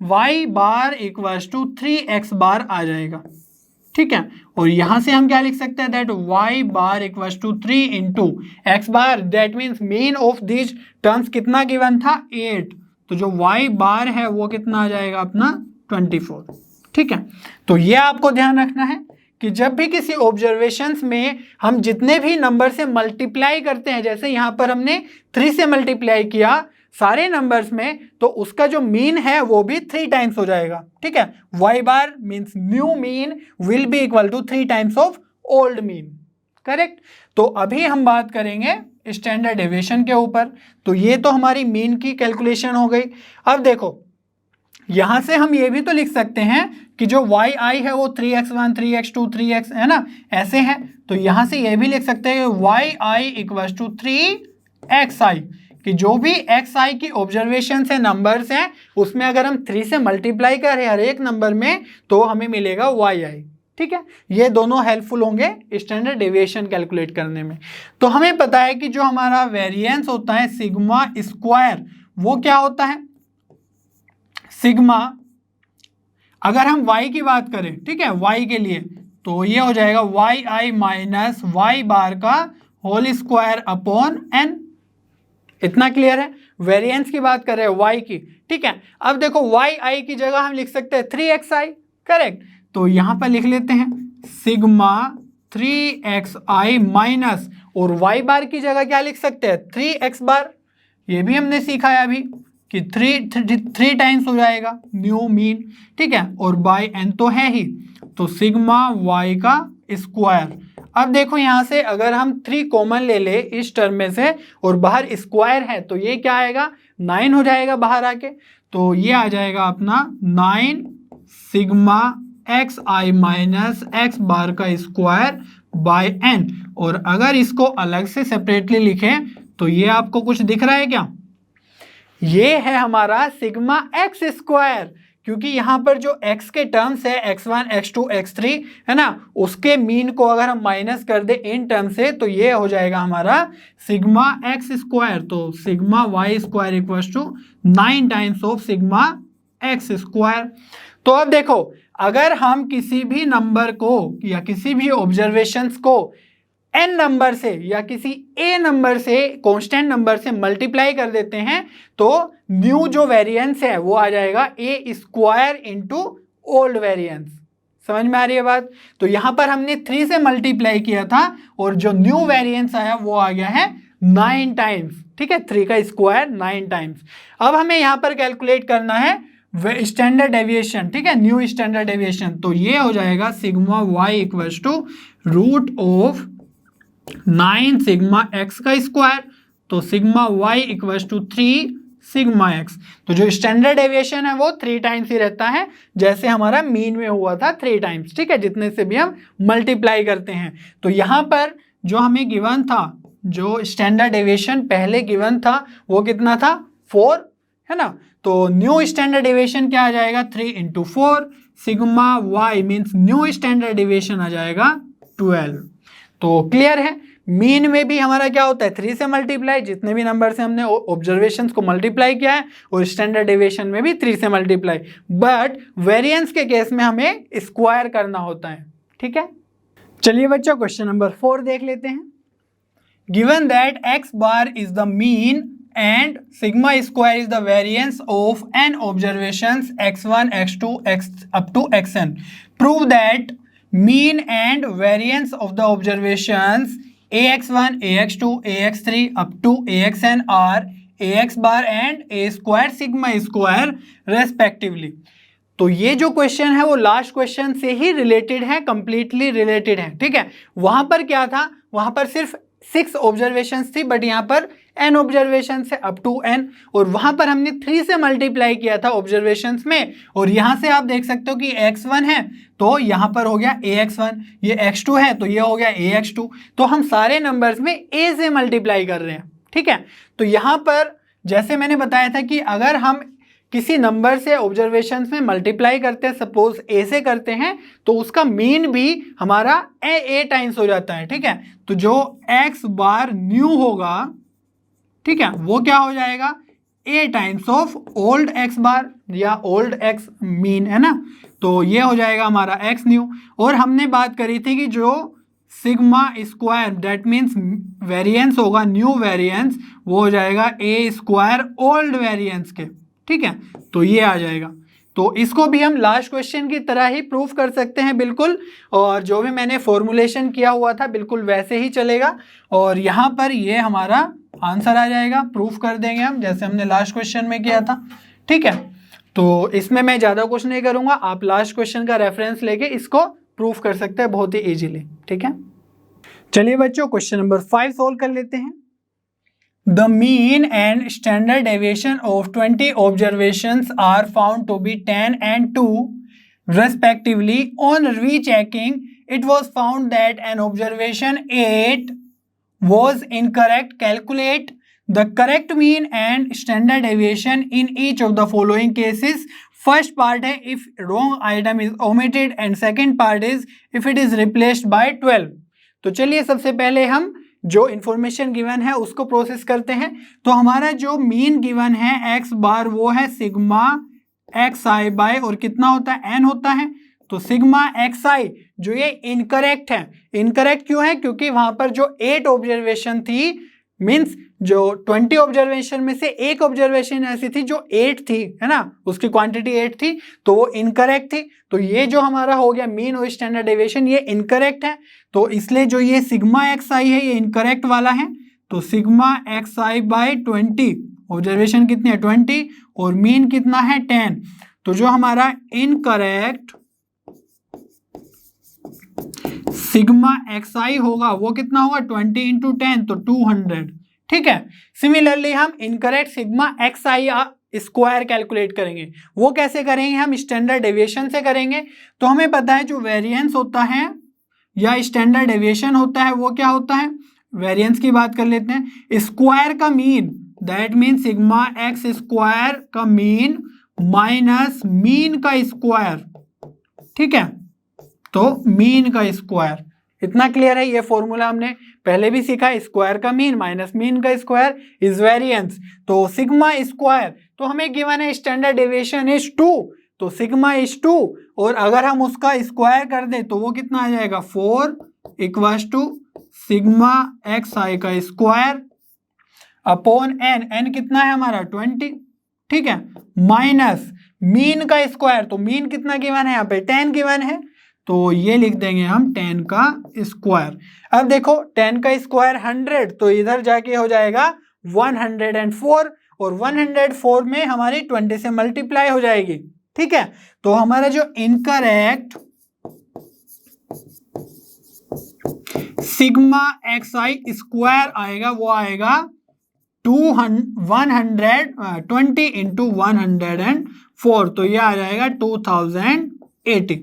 y bar equals to 3x bar आ जाएगा, ठीक है। और यहां से हम क्या लिख सकते हैं, that y bar equals to 3 into x bar, that means mean of this terms कितना गिवन था 8, तो जो y बार है वो कितना आ जाएगा अपना 24, ठीक है। तो ये आपको ध्यान रखना है कि जब भी किसी ऑब्जर्वेशंस में हम जितने भी नंबर से मल्टीप्लाई करते हैं, जैसे यहाँ पर हमने 3 से मल्टीप्लाई किया सारे नंबर्स में, तो उसका जो मीन है वो भी 3 टाइम्स हो जाएगा, ठीक है। y bar means new mean will be equal to 3 times of old mean, correct. तो अभी हम बात करेंगे स्टैंडर्ड डेविएशन के ऊपर। तो ये तो हमारी मीन की कैलकुलेशन हो गई। अब देखो यहां से हम ये भी तो लिख सकते हैं कि जो y आई है वो 3x1 3x2 3x है ना, ऐसे है। तो यहां से ये भी लिख सकते हैं y I equal to 3xi, कि जो भी xi की ऑब्जर्वेशन है नंबर्स हैं उसमें अगर हम 3 से मल्टीप्लाई करें हर एक नंबर में तो हमें मिलेगा yi, ठीक है। ये दोनों हेल्पफुल होंगे स्टैंडर्ड डेविएशन कैलकुलेट करने में। तो हमें पता है कि जो हमारा वेरिएंस होता है सिग्मा स्क्वायर, वो क्या होता है, सिग्मा, अगर हम y की बात करें, ठीक है, y के लिए, तो ये हो जाएगा वाई आई माइनस वाई बार का होल स्क्वायर अपॉन n। इतना क्लियर है। वेरिएंस की बात कर रहे हैं y की, ठीक है। अब देखो वाई आई की जगह हम लिख सकते हैं 3xi, करेक्ट। तो यहां पर लिख लेते हैं सिग्मा 3xi माइनस, और y बार की जगह क्या लिख सकते हैं 3x बार, ये भी हमने सीखा है अभी कि 3 टाइम्स हो जाएगा न्यू मीन, ठीक है। और बाय n तो है ही, तो सिग्मा y का स्क्वायर। अब देखो यहां से अगर हम 3 कॉमन ले ले इस टर्म में से और बाहर स्क्वायर है तो ये क्या आएगा 9 हो जाएगा बाहर आके। तो ये आ जाएगा अपना 9 sigma x i minus x bar का स्क्वायर बाय n। और अगर इसको अलग से सेपरेटली लिखें तो ये आपको कुछ दिख रहा है क्या, ये है हमारा सिग्मा एक्स स्क्वायर, क्योंकि यहां पर जो x के टर्म्स है x1 x2 x3 है ना, उसके मीन को अगर हम माइनस कर दे इन टर्म से तो ये हो जाएगा हमारा सिग्मा एक्स स्क्वायर। तो sigma y square equal to 9 times of sigma x square. तो अब देखो अगर हम किसी भी नंबर को या किसी भी ऑब्जर्वेशंस को n नंबर से या किसी a नंबर से कांस्टेंट नंबर से मल्टीप्लाई कर देते हैं तो न्यू जो वेरिएंस है वो आ जाएगा a square into old variance. समझ में आ रही है बात। तो यहां पर हमने 3 से मल्टीप्लाई किया था और जो न्यू वेरिएंस आया वो आ गया है 9 टाइम्स, ठीक है, 3 का स्क्वायर 9 टाइम्स। अब हमें यहां पर कैलकुलेट करना है स्टैंडर्ड डेविएशन, ठीक है, न्यू स्टैंडर्ड डेविएशन। तो ये हो जाएगा sigma y equals to root of 9 sigma x का स्क्वायर। तो sigma y equals to 3 sigma x. तो जो स्टैंडर्ड डेविएशन है वो 3 टाइम्स ही रहता है, जैसे हमारा मीन में हुआ था 3 टाइम्स, ठीक है, जितने से भी हम मल्टीप्लाई करते हैं। तो यहाँ पर जो हमें गिवन था, जो स्टैंडर्ड डेविएशन पहले गिवन था वो कितना था, 4, है ना। तो न्यू स्टैंडर्ड डेविएशन क्या आ जाएगा, 3 × 4, sigma y means new standard deviation आ जाएगा 12। तो क्लियर है, मीन में भी हमारा क्या होता है 3 से मल्टीप्लाई, जितने भी नंबर से हमने ऑब्जर्वेशंस को मल्टीप्लाई किया है, और स्टैंडर्ड डेविएशन में भी 3 से मल्टीप्लाई, बट वेरिएंस के केस में हमें स्क्वायर करना होता है, ठीक है। चलिए बच्चों क्वेश्चन नंबर 4 देख लेते हैं। Given that x bar is the mean and sigma square is the variance of n observations x1 x2 x up to xn. Prove that mean and variance of the observations ax1 ax2 ax3 up to axn are ax bar and a square sigma square respectively. तो ये जो क्वेश्चन है वो लास्ट क्वेश्चन से ही रिलेटेड है, कंप्लीटली रिलेटेड है, ठीक है। वहां पर क्या था, वहां पर सिर्फ 6 ऑब्जर्वेशंस थी, बट यहाँ पर n ऑब्जर्वेशन है अप टू n, और वहां पर हमने 3 से मल्टीप्लाई किया था ऑब्जर्वेशंस में, और यहां से आप देख सकते हो कि x1 है तो यहां पर हो गया ax1, ये x2 है तो ये हो गया ax2। तो हम सारे नंबर्स में a से मल्टीप्लाई कर रहे हैं, ठीक है। तो यहां पर जैसे मैंने बताया था कि अगर हम किसी नंबर से ऑब्जर्वेशंस में मल्टीप्लाई करते हैं, सपोज a से करते हैं, तो उसका मीन भी हमारा a टाइम्स हो जाता है, ठीक है। तो जो x बार न्यू होगा, ठीक है, वो क्या हो जाएगा a times of old x बार या ओल्ड x मीन, है ना। तो ये हो जाएगा हमारा x न्यू। और हमने बात करी थी कि जो sigma square that means variance होगा, न्यू वेरिएंस, वो हो जाएगा a स्क्वायर ओल्ड वेरिएंस के, ठीक है। तो ये आ जाएगा। तो इसको भी हम लास्ट क्वेश्चन की तरह ही प्रूफ कर सकते हैं बिल्कुल, और जो भी मैंने फॉर्मुलेशन किया हुआ था बिल्कुल वैसे ही चलेगा, और यहाँ पर ये हमारा आंसर आ जाएगा, प्रूफ कर देंगे हम जैसे हमने लास्ट क्वेश्चन में किया था, ठीक है। तो इसमें मैं ज़्यादा कुछ नहीं करूँगा, आप लास्ट क्वेश्चन का रेफरेंस लेके इसको प्रूफ कर सकते हैं बहुत ही ईजिली, ठीक है। चलिए बच्चों क्वेश्चन नंबर 5 सोल्व कर लेते हैं। The mean and standard deviation of 20 observations are found to be 10 and 2 respectively. On rechecking, it was found that an observation 8 was incorrect. Calculate the correct mean and standard deviation in each of the following cases. First part है if wrong item is omitted and second part is if it is replaced by 12. तो चलिए सबसे पहले हम जो इन्फॉर्मेशन गिवन है उसको प्रोसेस करते हैं। तो हमारा जो मीन गिवन है x बार वो है सिग्मा एक्स आई बाय, और कितना होता है n होता है। तो सिग्मा एक्स आई जो ये इनकरेक्ट है, इनकरेक्ट क्यों है, क्योंकि वहां पर जो 8 ऑब्जर्वेशन थी, मीन्स जो 20 ऑब्जर्वेशन में से एक ऑब्जर्वेशन ऐसी थी जो 8 थी, है ना, उसकी क्वांटिटी 8 थी, तो वो इनकरेक्ट थी। तो ये जो हमारा हो गया मीन और स्टैंडर्ड डेविएशन ये इनकरेक्ट है, तो इसलिए जो ये सिग्मा एक्स आई है ये इनकरेक्ट वाला है। तो सिग्मा एक्स आई बाय 20, ऑब्जर्वेशन कितनी है 20 और मीन कितना है 10। तो जो हमारा इनकरेक्ट सिग्मा एक्स आई होगा वो कितना होगा 20 × 10 तो 200, ठीक है। सिमिलरली हम इनकरेक्ट सिग्मा एक्स आई स्क्वायर कैलकुलेट करेंगे, वो कैसे करेंगे, हम स्टैंडर्ड डेविएशन से करेंगे। तो हमें पता है जो वेरिएंस होता है या स्टैंडर्ड डेविएशन होता है वो क्या होता है, वेरिएंस की बात कर लेते हैं, स्क्वायर का mean, that mean sigma x square का मीन माइनस मीन का स्क्वायर, ठीक है। तो मीन का स्क्वायर, इतना क्लियर है। ये फॉर्मूला हमने पहले भी सीखा, स्क्वायर का मीन माइनस मीन का स्क्वायर इज वेरिएंस। तो सिग्मा स्क्वायर, तो हमें गिवन है स्टैंडर्ड डेविएशन इज 2, तो सिग्मा इज 2, और अगर हम उसका स्क्वायर कर दें तो वो कितना आ जाएगा 4 = सिग्मा एक्स आई का स्क्वायर अपॉन n कितना है हमारा 20, ठीक है, माइनस मीन का स्क्वायर। तो मीन कितना गिवन है यहाँ पे 10 गिवन है, तो ये लिख देंगे हम 10 का स्क्वायर। अब देखो 10 का स्क्वायर 100, तो इधर जाके हो जाएगा 104, और 104 में हमारी 20 से मल्टीप्लाई हो जाएगी, ठीक है। तो हमारा जो इनकरेक्ट सिग्मा एक्स आई स्क्वायर आएगा वो आएगा 120 इंटू 104, तो ये आ जाएगा 2080।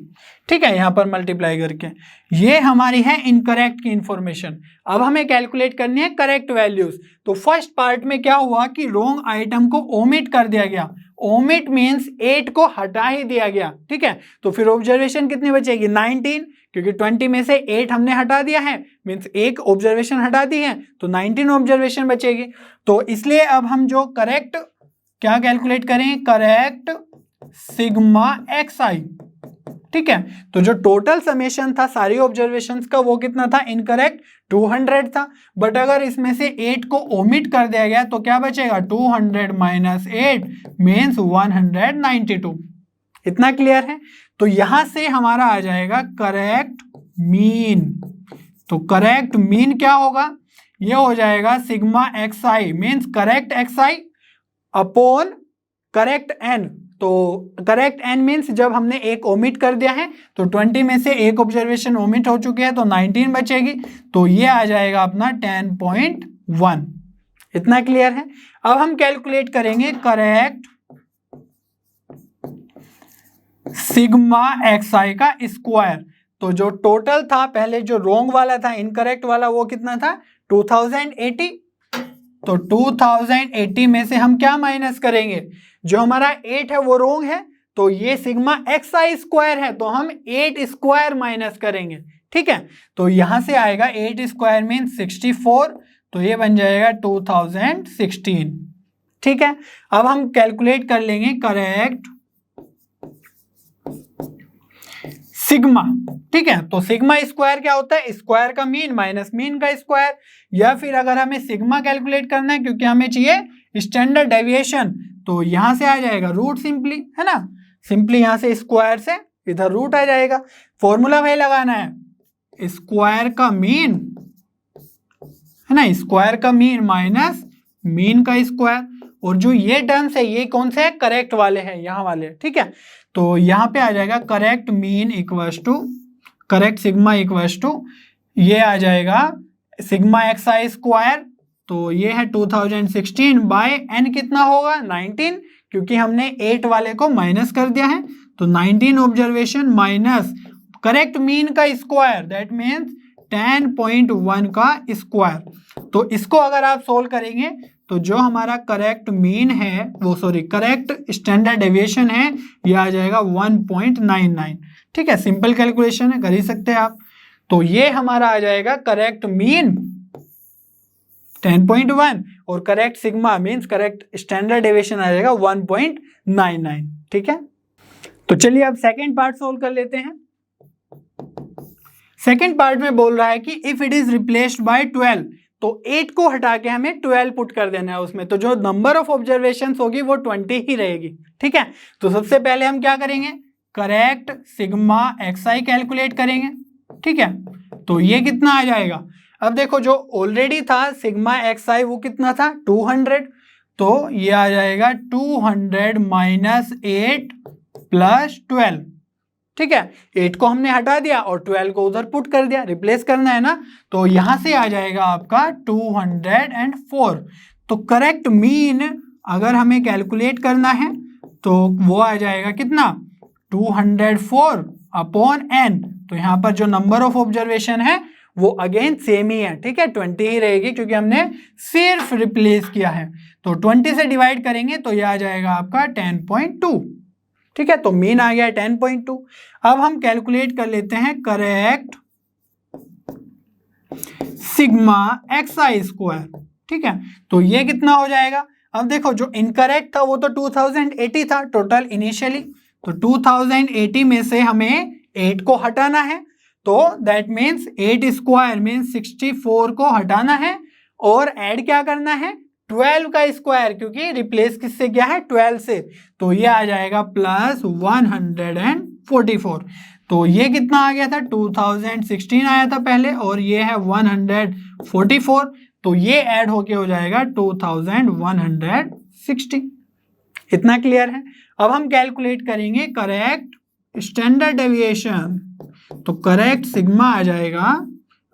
ठीक है, यहां पर मल्टीप्लाई करके ये हमारी है इनकरेक्ट की इंफॉर्मेशन। अब हमें कैलकुलेट करनी है करेक्ट वैल्यूज। तो फर्स्ट पार्ट में क्या हुआ कि रॉन्ग आइटम को ओमिट कर दिया गया। ओमिट मीन्स 8 को हटा ही दिया गया। ठीक है, तो फिर ऑब्जर्वेशन कितनी बचेगी 19, क्योंकि 20 में से 8 हमने हटा दिया है, मीन्स एक ऑब्जर्वेशन हटा दी है, तो 19 ऑब्जर्वेशन बचेगी। तो इसलिए अब हम जो करेक्ट क्या कैलकुलेट करें, करेक्ट सिग्मा एक्स आई। ठीक है, तो जो टोटल समेशन था सारी ऑब्जर्वेशंस का वो कितना था, इनकरेक्ट 200 था। बट अगर इसमें से 8 को ओमिट कर दिया गया तो क्या बचेगा, 200 माइनस 8 मीन्स 192। इतना क्लियर है। तो यहां से हमारा आ जाएगा करेक्ट मीन। तो करेक्ट मीन क्या होगा, ये हो जाएगा sigma x i means correct x i upon correct n. तो करेक्ट एन मीन्स जब हमने एक ओमिट कर दिया है, तो 20 में से एक ऑब्जर्वेशन ओमिट हो चुकी है, तो 19 बचेगी। तो ये आ जाएगा अपना 10.1। इतना क्लियर है। अब हम कैलकुलेट करेंगे करेक्ट सिग्मा एक्स आई का स्क्वायर। तो जो टोटल था पहले, जो रोंग वाला था, इनकरेक्ट वाला, वो कितना था 2080। तो 2080 में से हम क्या माइनस करेंगे, जो हमारा 8 है वो रोंग है, तो ये सिग्मा एक्स आई स्क्वायर है, तो हम 8 स्क्वायर माइनस करेंगे। ठीक है, तो यहां से आएगा 8 स्क्वायर मीन 64, तो ये बन जाएगा 2016। ठीक है, अब हम कैलकुलेट कर लेंगे करेक्ट सिग्मा। ठीक है, तो सिग्मा स्क्वायर क्या होता है, स्क्वायर का मीन माइनस मीन का स्क्वायर। या फिर अगर हमें सिग्मा कैलकुलेट करना है, क्योंकि हमें चाहिए स्टैंडर्ड डेविएशन, तो यहां से आ जाएगा रूट सिंपली, है ना, सिंपली यहां से स्क्वायर से इधर रूट आ जाएगा। फॉर्मूला भाई लगाना है स्क्वायर का मीन, है ना, स्क्वायर का मीन माइनस मीन का स्क्वायर। और जो ये टर्म्स है ये कौन से है, करेक्ट वाले हैं, यहाँ वाले। ठीक है, तो यहाँ पे आ जाएगा correct mean equals to correct sigma equals to ये आ जाएगा सिग्मा एक्स आई स्क्वायर। तो ये है 2016 बाय एन कितना होगा 19, क्योंकि हमने 8 वाले को माइनस कर दिया है, तो 19 ऑब्जर्वेशन माइनस करेक्ट मीन का स्क्वायर, दैट मीन्स 10.1 का स्क्वायर। तो इसको अगर आप सोल्व करेंगे तो जो हमारा करेक्ट मीन है वो करेक्ट स्टैंडर्ड डेविएशन है, ये आ जाएगा 1.99। ठीक है, सिंपल कैलकुलेशन है, कर ही सकते हैं आप। तो ये हमारा आ जाएगा करेक्ट मीन 10.1 और correct sigma means correct standard deviation आ जाएगा 1.99। ठीक है, तो चलिए अब सेकेंड पार्ट सोल्व कर लेते हैं। सेकेंड पार्ट में बोल रहा है कि if it is replaced by 12, तो 8 को हटा के हमें 12 पुट कर देना है उसमें, तो जो नंबर ऑफ ऑब्जर्वेशंस होगी वो 20 ही रहेगी। ठीक है, तो सबसे पहले हम क्या करेंगे, correct sigma x I calculate करेंगे। ठीक है, तो ये कितना आ जाएगा, अब देखो जो ऑलरेडी था सिग्मा एक्स आई वो कितना था 200, तो ये आ जाएगा 200 माइनस 8 प्लस 12। ठीक है, 8 को हमने हटा दिया और 12 को उधर पुट कर दिया, रिप्लेस करना है ना, तो यहां से आ जाएगा आपका 204। तो करेक्ट मीन अगर हमें कैलकुलेट करना है तो वो आ जाएगा कितना 204 अपॉन एन। तो यहाँ पर जो नंबर ऑफ ऑब्जर्वेशन है वो अगेन सेम ही है। ठीक है, 20 ही रहेगी क्योंकि हमने सिर्फ रिप्लेस किया है। तो 20 से डिवाइड करेंगे तो ये आ जाएगा आपका 10.2। ठीक है, तो मीन आ गया 10.2। अब हम कैलकुलेट कर लेते हैं करेक्ट सिग्मा एक्स आई स्क्वायर। ठीक है, तो ये कितना हो जाएगा, अब देखो जो इनकरेक्ट था वो तो 2080 था टोटल इनिशियली, तो 2080 में से हमें 8 को हटाना है, तो दैट मीन्स 8 स्क्वायर मीन्स 64 को हटाना है और ऐड क्या करना है 12 का स्क्वायर, क्योंकि रिप्लेस किससे किया है 12 से, तो ये आ जाएगा प्लस 144। तो ये कितना आ गया था 2016 आया था पहले और ये है 144, तो ये ऐड होके हो जाएगा 2160। इतना क्लियर है। अब हम कैलकुलेट करेंगे करेक्ट स्टैंडर्ड डेविएशन, तो करेक्ट सिग्मा आ जाएगा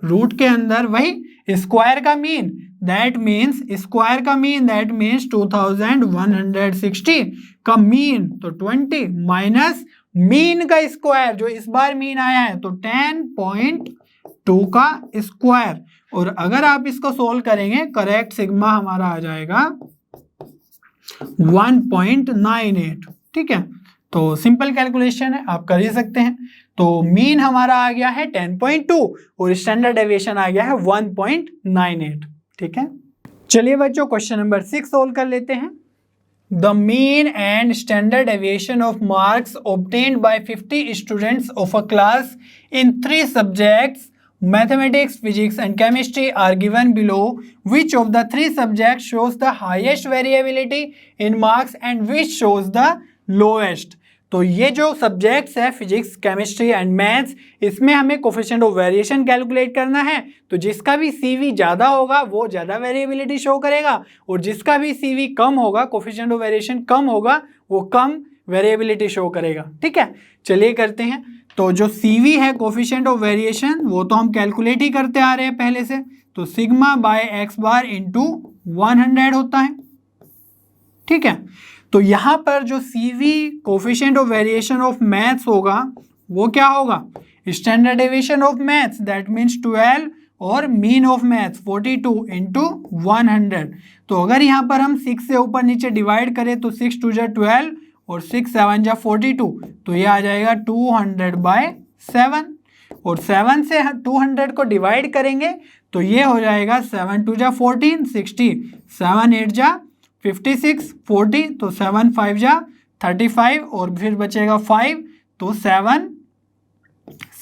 रूट के अंदर वही स्क्वायर का मीन दैट मीन्स स्क्वायर का मीन दैट मीन्स 2160 का मीन तो 20 माइनस मीन का स्क्वायर जो इस बार मीन आया है तो 10.2 का स्क्वायर। और अगर आप इसको सोल्व करेंगे करेक्ट सिग्मा हमारा आ जाएगा 1.98। ठीक है, तो सिंपल कैलकुलेशन है, आप कर ही सकते हैं। तो मीन हमारा आ गया है 10.2 और स्टैंडर्ड डेविएशन आ गया है 1.98। ठीक है, चलिए बच्चों क्वेश्चन नंबर 6 सोल्व कर लेते हैं। The mean and standard deviation of marks obtained by 50 students of a class in 3 subjects mathematics, physics and chemistry are given below. Which of the 3 subjects shows the highest variability in marks and which shows the lowest? तो ये जो सब्जेक्ट्स है फिजिक्स, केमिस्ट्री एंड मैथ्स, इसमें हमें कोफिशिएंट ऑफ वेरिएशन कैलकुलेट करना है। तो जिसका भी सीवी ज़्यादा होगा वो ज़्यादा वेरिएबिलिटी शो करेगा और जिसका भी सीवी कम होगा, कोफिशिएंट ऑफ वेरिएशन कम होगा, वो कम वेरिएबिलिटी शो करेगा। ठीक है, चलिए करते हैं। तो जो सीवी है कोफिशिएंट ऑफ वेरिएशन वो तो हम कैलकुलेट ही करते आ रहे हैं पहले से, तो sigma bye X bar into 100 होता है। ठीक है, तो यहाँ पर जो CV coefficient of variation of maths होगा वो क्या होगा, standard deviation of maths that means 12 और मीन ऑफ मैथ्स 42 इंटू 100। तो अगर यहाँ पर हम 6 से ऊपर नीचे डिवाइड करें तो 6 2 जा 12 और 6 7 जा 42, तो ये आ जाएगा 200/7 और 7 से 200 को डिवाइड करेंगे तो ये हो जाएगा 7 2 जा 14 60, 7 8 जा 56 40, तो 7 5 जा 35 और फिर बचेगा 5, तो 7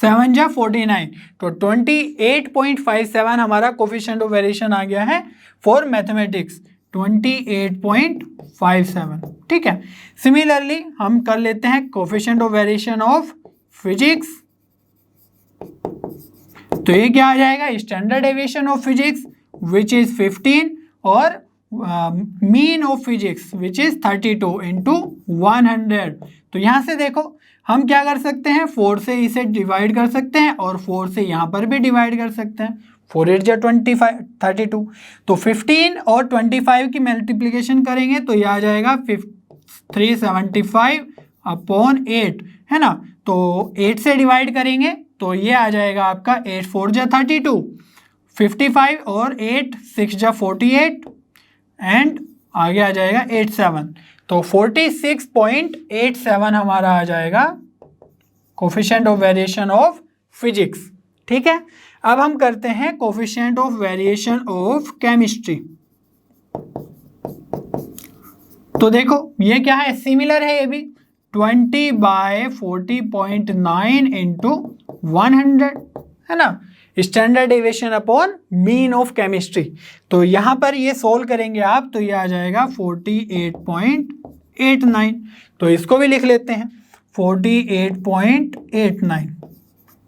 7 जा 49, तो 28.57 हमारा कोफिशिएंट ऑफ वेरिएशन आ गया है फॉर मैथमेटिक्स 28.57। ठीक है, सिमिलरली हम कर लेते हैं coefficient of variation of physics. तो ये क्या आ जाएगा, standard deviation of physics which is 15 और mean of physics which is 32 into 100। तो यहाँ से देखो हम क्या कर सकते हैं, 4 से इसे डिवाइड कर सकते हैं और 4 से यहाँ पर भी डिवाइड कर सकते हैं, 4 8 जा 25 32। तो 15 और 25 की मल्टीप्लिकेशन करेंगे तो ये आ जाएगा 375/8 है ना। तो 8 से डिवाइड करेंगे तो ये आ जाएगा आपका 8 4 जा 32, 55 और 8 6 जा 48 एंड आगे आ जाएगा 87, तो 46.87 हमारा आ जाएगा coefficient of variation of physics. ठीक है, अब हम करते हैं coefficient of variation of chemistry. तो देखो ये क्या है, सिमिलर है ये भी 20/40.9 इंटू 100 है ना, standard deviation upon mean of chemistry. तो यहाँ पर ये सोल्व करेंगे आप तो ये आ जाएगा 48.89, तो इसको भी लिख लेते हैं 48.89।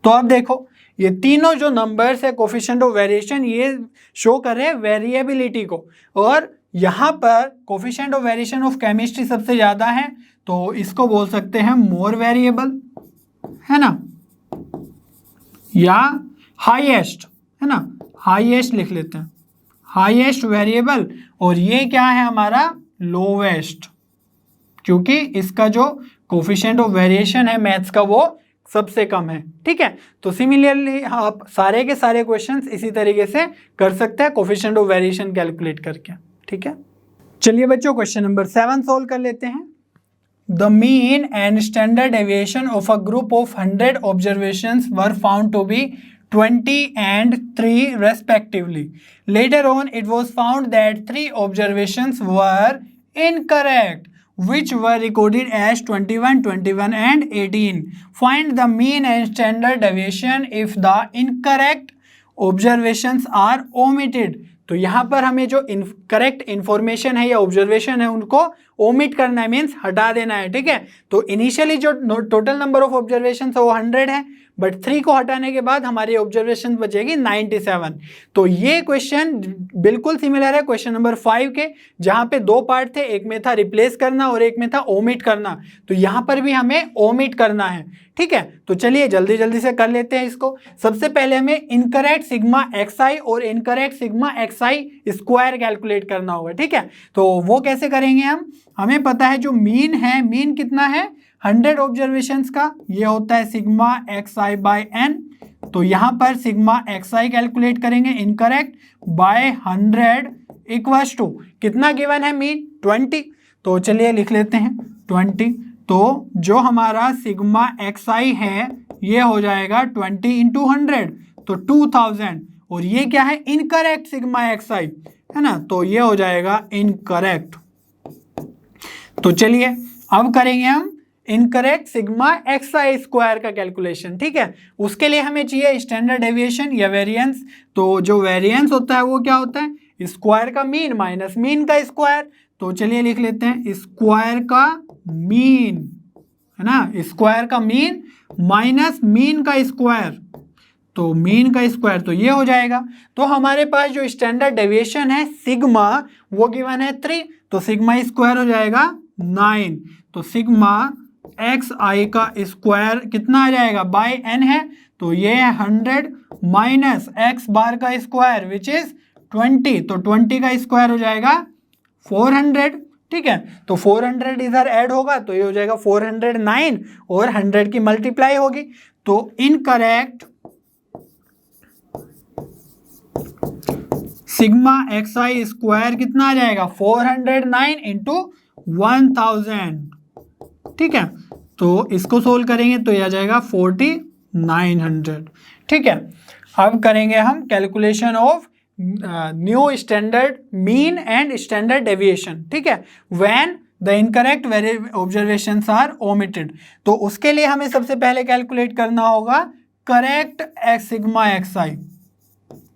तो अब देखो ये तीनों जो नंबर्स है कोफिशिएंट ऑफ वेरिएशन ये शो कर रहे हैं वेरिएबिलिटी को, और यहाँ पर coefficient of variation of chemistry सबसे ज़्यादा है तो इसको बोल सकते हैं मोर वेरिएबल है ना, या हाईएस्ट है ना, हाईएस्ट लिख लेते हैं, हाईएस्ट वेरिएबल। और ये क्या है हमारा लोवेस्ट, क्योंकि इसका जो कोफिशिएंट ऑफ वेरिएशन है मैथ्स का वो सबसे कम है। ठीक है, तो सिमिलरली आप सारे के सारे क्वेश्चंस इसी तरीके से कर सकते हैं कोफिशिएंट ऑफ वेरिएशन कैलकुलेट करके। ठीक है, चलिए बच्चों क्वेश्चन नंबर 7 सोल्व कर लेते हैं। The mean and standard deviation of a group of 100 observations were found to be 20 and 3 respectively. Later on, it was found that 3 observations were incorrect, which were recorded as 21, 21 and 18. Find the mean and standard deviation if the incorrect observations are omitted. तो यहाँ पर हमें जो करेक्ट इन्फॉर्मेशन है या ऑब्जर्वेशन है उनको ओमिट करना है, मीन्स हटा देना है, ठीक है। तो इनिशियली जो टोटल नंबर ऑफ ऑब्जर्वेशन है वो 100 है, बट 3 को हटाने के बाद हमारी ऑब्जर्वेशन बचेगी 97। तो ये क्वेश्चन बिल्कुल सिमिलर है क्वेश्चन नंबर 5 के, जहां पे 2 पार्ट थे, एक में था रिप्लेस करना और एक में था ओमिट करना। तो यहां पर भी हमें ओमिट करना है, ठीक है। तो चलिए जल्दी जल्दी से कर लेते हैं इसको। सबसे पहले हमें इनकरेक्ट सिग्मा xi और incorrect sigma xi square calculate करना होगा, ठीक है। तो वो कैसे करेंगे हम, हमें पता है जो मीन है, मीन कितना है 100 ऑब्जर्वेशंस का, ये होता है सिग्मा xi बाय n। तो यहां पर सिग्मा xi कैलकुलेट करेंगे इनकरेक्ट बाय 100 इक्वल्स टू कितना गिवन है मीन 20। तो चलिए लिख लेते हैं 20। तो जो हमारा सिग्मा xi है ये हो जाएगा 20 इंटू 100, तो 2000। और ये क्या है इनकरेक्ट सिग्मा xi है ना, तो ये हो जाएगा इनकरेक्ट। तो चलिए अब करेंगे हम इनकरेक्ट सिग्मा xi स्क्वायर का कैलकुलेशन, ठीक है। उसके लिए हमें चाहिए स्टैंडर्ड डेविएशन या वेरिएंस। तो जो वेरिएंस होता है वो क्या होता है स्क्वायर का मीन माइनस मीन का स्क्वायर। तो चलिए लिख लेते हैं स्क्वायर का मीन, है ना, स्क्वायर का मीन माइनस मीन का स्क्वायर, तो मीन का स्क्वायर, तो ये हो जाएगा। तो हमारे पास जो स्टैंडर्ड डेविएशन है सिग्मा वो गिवन है 3, तो सिग्मा स्क्वायर हो जाएगा 9। तो सिग्मा xi का स्क्वायर कितना आ जाएगा बाय n है, तो ये है 100 माइनस x बार का स्क्वायर विच इज 20, तो 20 का स्क्वायर हो जाएगा 400, ठीक है। तो 400 इधर ऐड होगा तो ये हो जाएगा 409 और 100 की मल्टीप्लाई होगी। तो इनकरेक्ट सिग्मा xi स्क्वायर कितना आ जाएगा 409 इंटू 1000, ठीक है। तो इसको सोल्व करेंगे तो ये आ जाएगा 4900, ठीक है। अब करेंगे हम calculation of new standard mean and standard deviation, ठीक है, when the incorrect observations are omitted. तो उसके लिए हमें सबसे पहले कैलकुलेट करना होगा करेक्ट सिग्मा xi,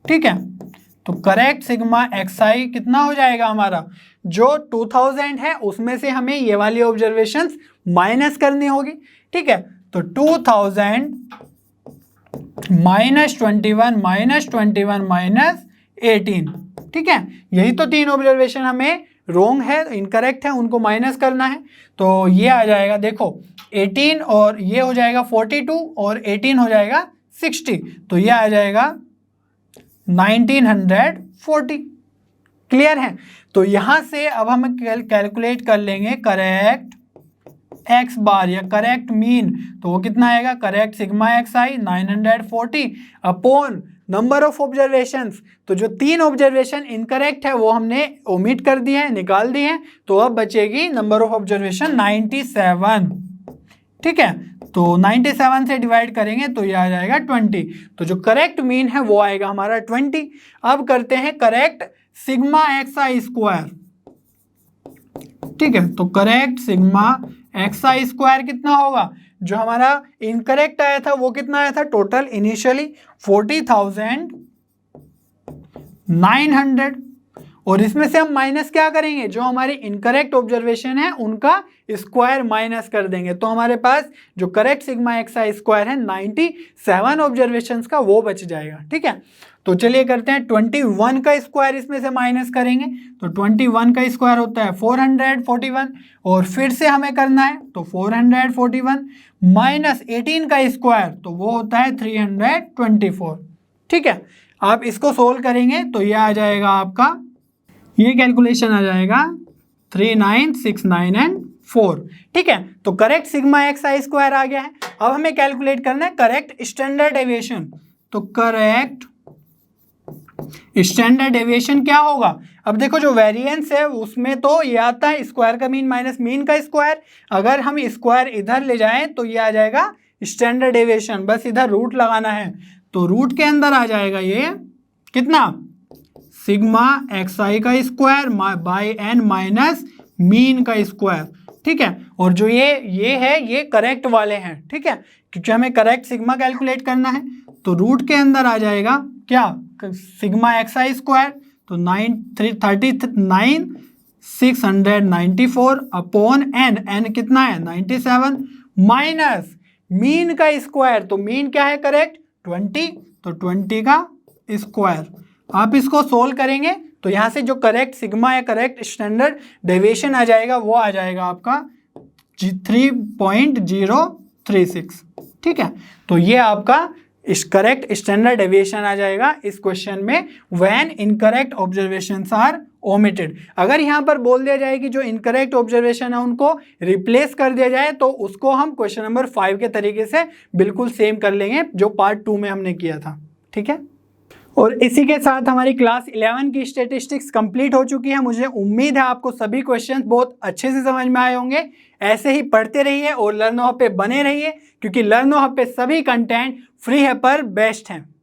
ठीक है। तो करेक्ट सिग्मा xi कितना हो जाएगा हमारा, जो 2000 है उसमें से हमें ये वाली ऑब्जर्वेशंस माइनस करनी होगी, ठीक है। तो 2000 माइनस 21 माइनस 21 माइनस 18, ठीक है। यही तो 3 ऑब्जर्वेशन हमें रोंग है, इनकरेक्ट है, उनको माइनस करना है। तो ये आ जाएगा देखो 18 और ये हो जाएगा 42 और 18 हो जाएगा 60, तो ये आ जाएगा 1940, क्लियर है। तो यहां से अब हम कैलकुलेट कर लेंगे करेक्ट एक्स बार या करेक्ट मीन, तो वो कितना आएगा correct sigma xi 940 upon number of observations. तो जो 3 ऑब्जर्वेशन इनकरेक्ट है वो हमने ओमिट कर दिए हैं, निकाल दिए हैं, तो अब बचेगी नंबर ऑफ ऑब्जर्वेशन 97, ठीक है। तो 97 से डिवाइड करेंगे तो ये आ जाएगा 20, तो जो करेक्ट मीन है वो आएगा हमारा 20। अब करते हैं करेक्ट सिग्मा xi स्क्वायर, ठीक है। तो करेक्ट सिग्मा xi स्क्वायर कितना होगा, जो हमारा इनकरेक्ट आया था वो कितना आया था टोटल इनिशियली 40,900, और इसमें से हम माइनस क्या करेंगे, जो हमारी इनकरेक्ट ऑब्जर्वेशन है उनका स्क्वायर माइनस कर देंगे। तो हमारे पास जो करेक्ट सिग्मा xi स्क्वायर है 97 ऑब्जर्वेशंस का वो बच जाएगा, ठीक है। तो चलिए करते हैं 21 का स्क्वायर इसमें से माइनस करेंगे, तो 21 का स्क्वायर होता है 441, और फिर से हमें करना है तो 441 माइनस 18 का स्क्वायर, तो वो होता है 324, ठीक है। आप इसको सोल्व करेंगे तो ये आ जाएगा आपका, ये कैलकुलेशन आ जाएगा 3969 एंड 4, ठीक है। तो करेक्ट सिग्मा xi स्क्वायर आ गया है। अब हमें कैलकुलेट करना है करेक्ट स्टैंडर्ड डेविएशन। तो करेक्ट स्टैंडर्ड डेविएशन क्या होगा, अब देखो जो वेरिएंस है उसमें तो ये आता है स्क्वायर का मीन माइनस मीन का स्क्वायर, अगर हम स्क्वायर इधर ले जाएं तो ये आ जाएगा स्टैंडर्ड डेविएशन, बस इधर रूट लगाना है। तो रूट के अंदर आ जाएगा ये कितना सिग्मा xi का square bye n minus mean का स्क्वायर, ठीक है। और जो ये है ये करेक्ट वाले हैं, ठीक है, क्योंकि हमें करेक्ट सिग्मा कैलकुलेट करना है। तो रूट के अंदर आ जाएगा क्या सिग्मा xi स्क्वायर, तो 39 694 अपॉन एन, एन कितना है 97, माइनस मीन का स्क्वायर, तो मीन क्या है करेक्ट 20, तो 20 का स्क्वायर। आप इसको सोल्व करेंगे तो यहाँ से जो करेक्ट सिग्मा या करेक्ट स्टैंडर्ड डेविएशन आ जाएगा वो आ जाएगा आपका 3.036। ठीक है, तो ये आपका इस करेक्ट स्टैंडर्ड डेविएशन आ जाएगा इस क्वेश्चन में when incorrect observations are omitted. अगर यहाँ पर बोल दिया जाए कि जो इनकरेक्ट ऑब्जर्वेशन है उनको रिप्लेस कर दिया जाए तो उसको हम क्वेश्चन नंबर 5 के तरीके से बिल्कुल सेम कर लेंगे जो पार्ट 2 में हमने किया था। ठीक है, और इसी के साथ हमारी क्लास 11 की स्टैटिस्टिक्स कंप्लीट हो चुकी है। मुझे उम्मीद है आपको सभी क्वेश्चंस बहुत अच्छे से समझ में आए होंगे। ऐसे ही पढ़ते रहिए और लर्नो हब पे बने रहिए, क्योंकि लर्नो हब पे सभी कंटेंट फ्री है पर बेस्ट हैं।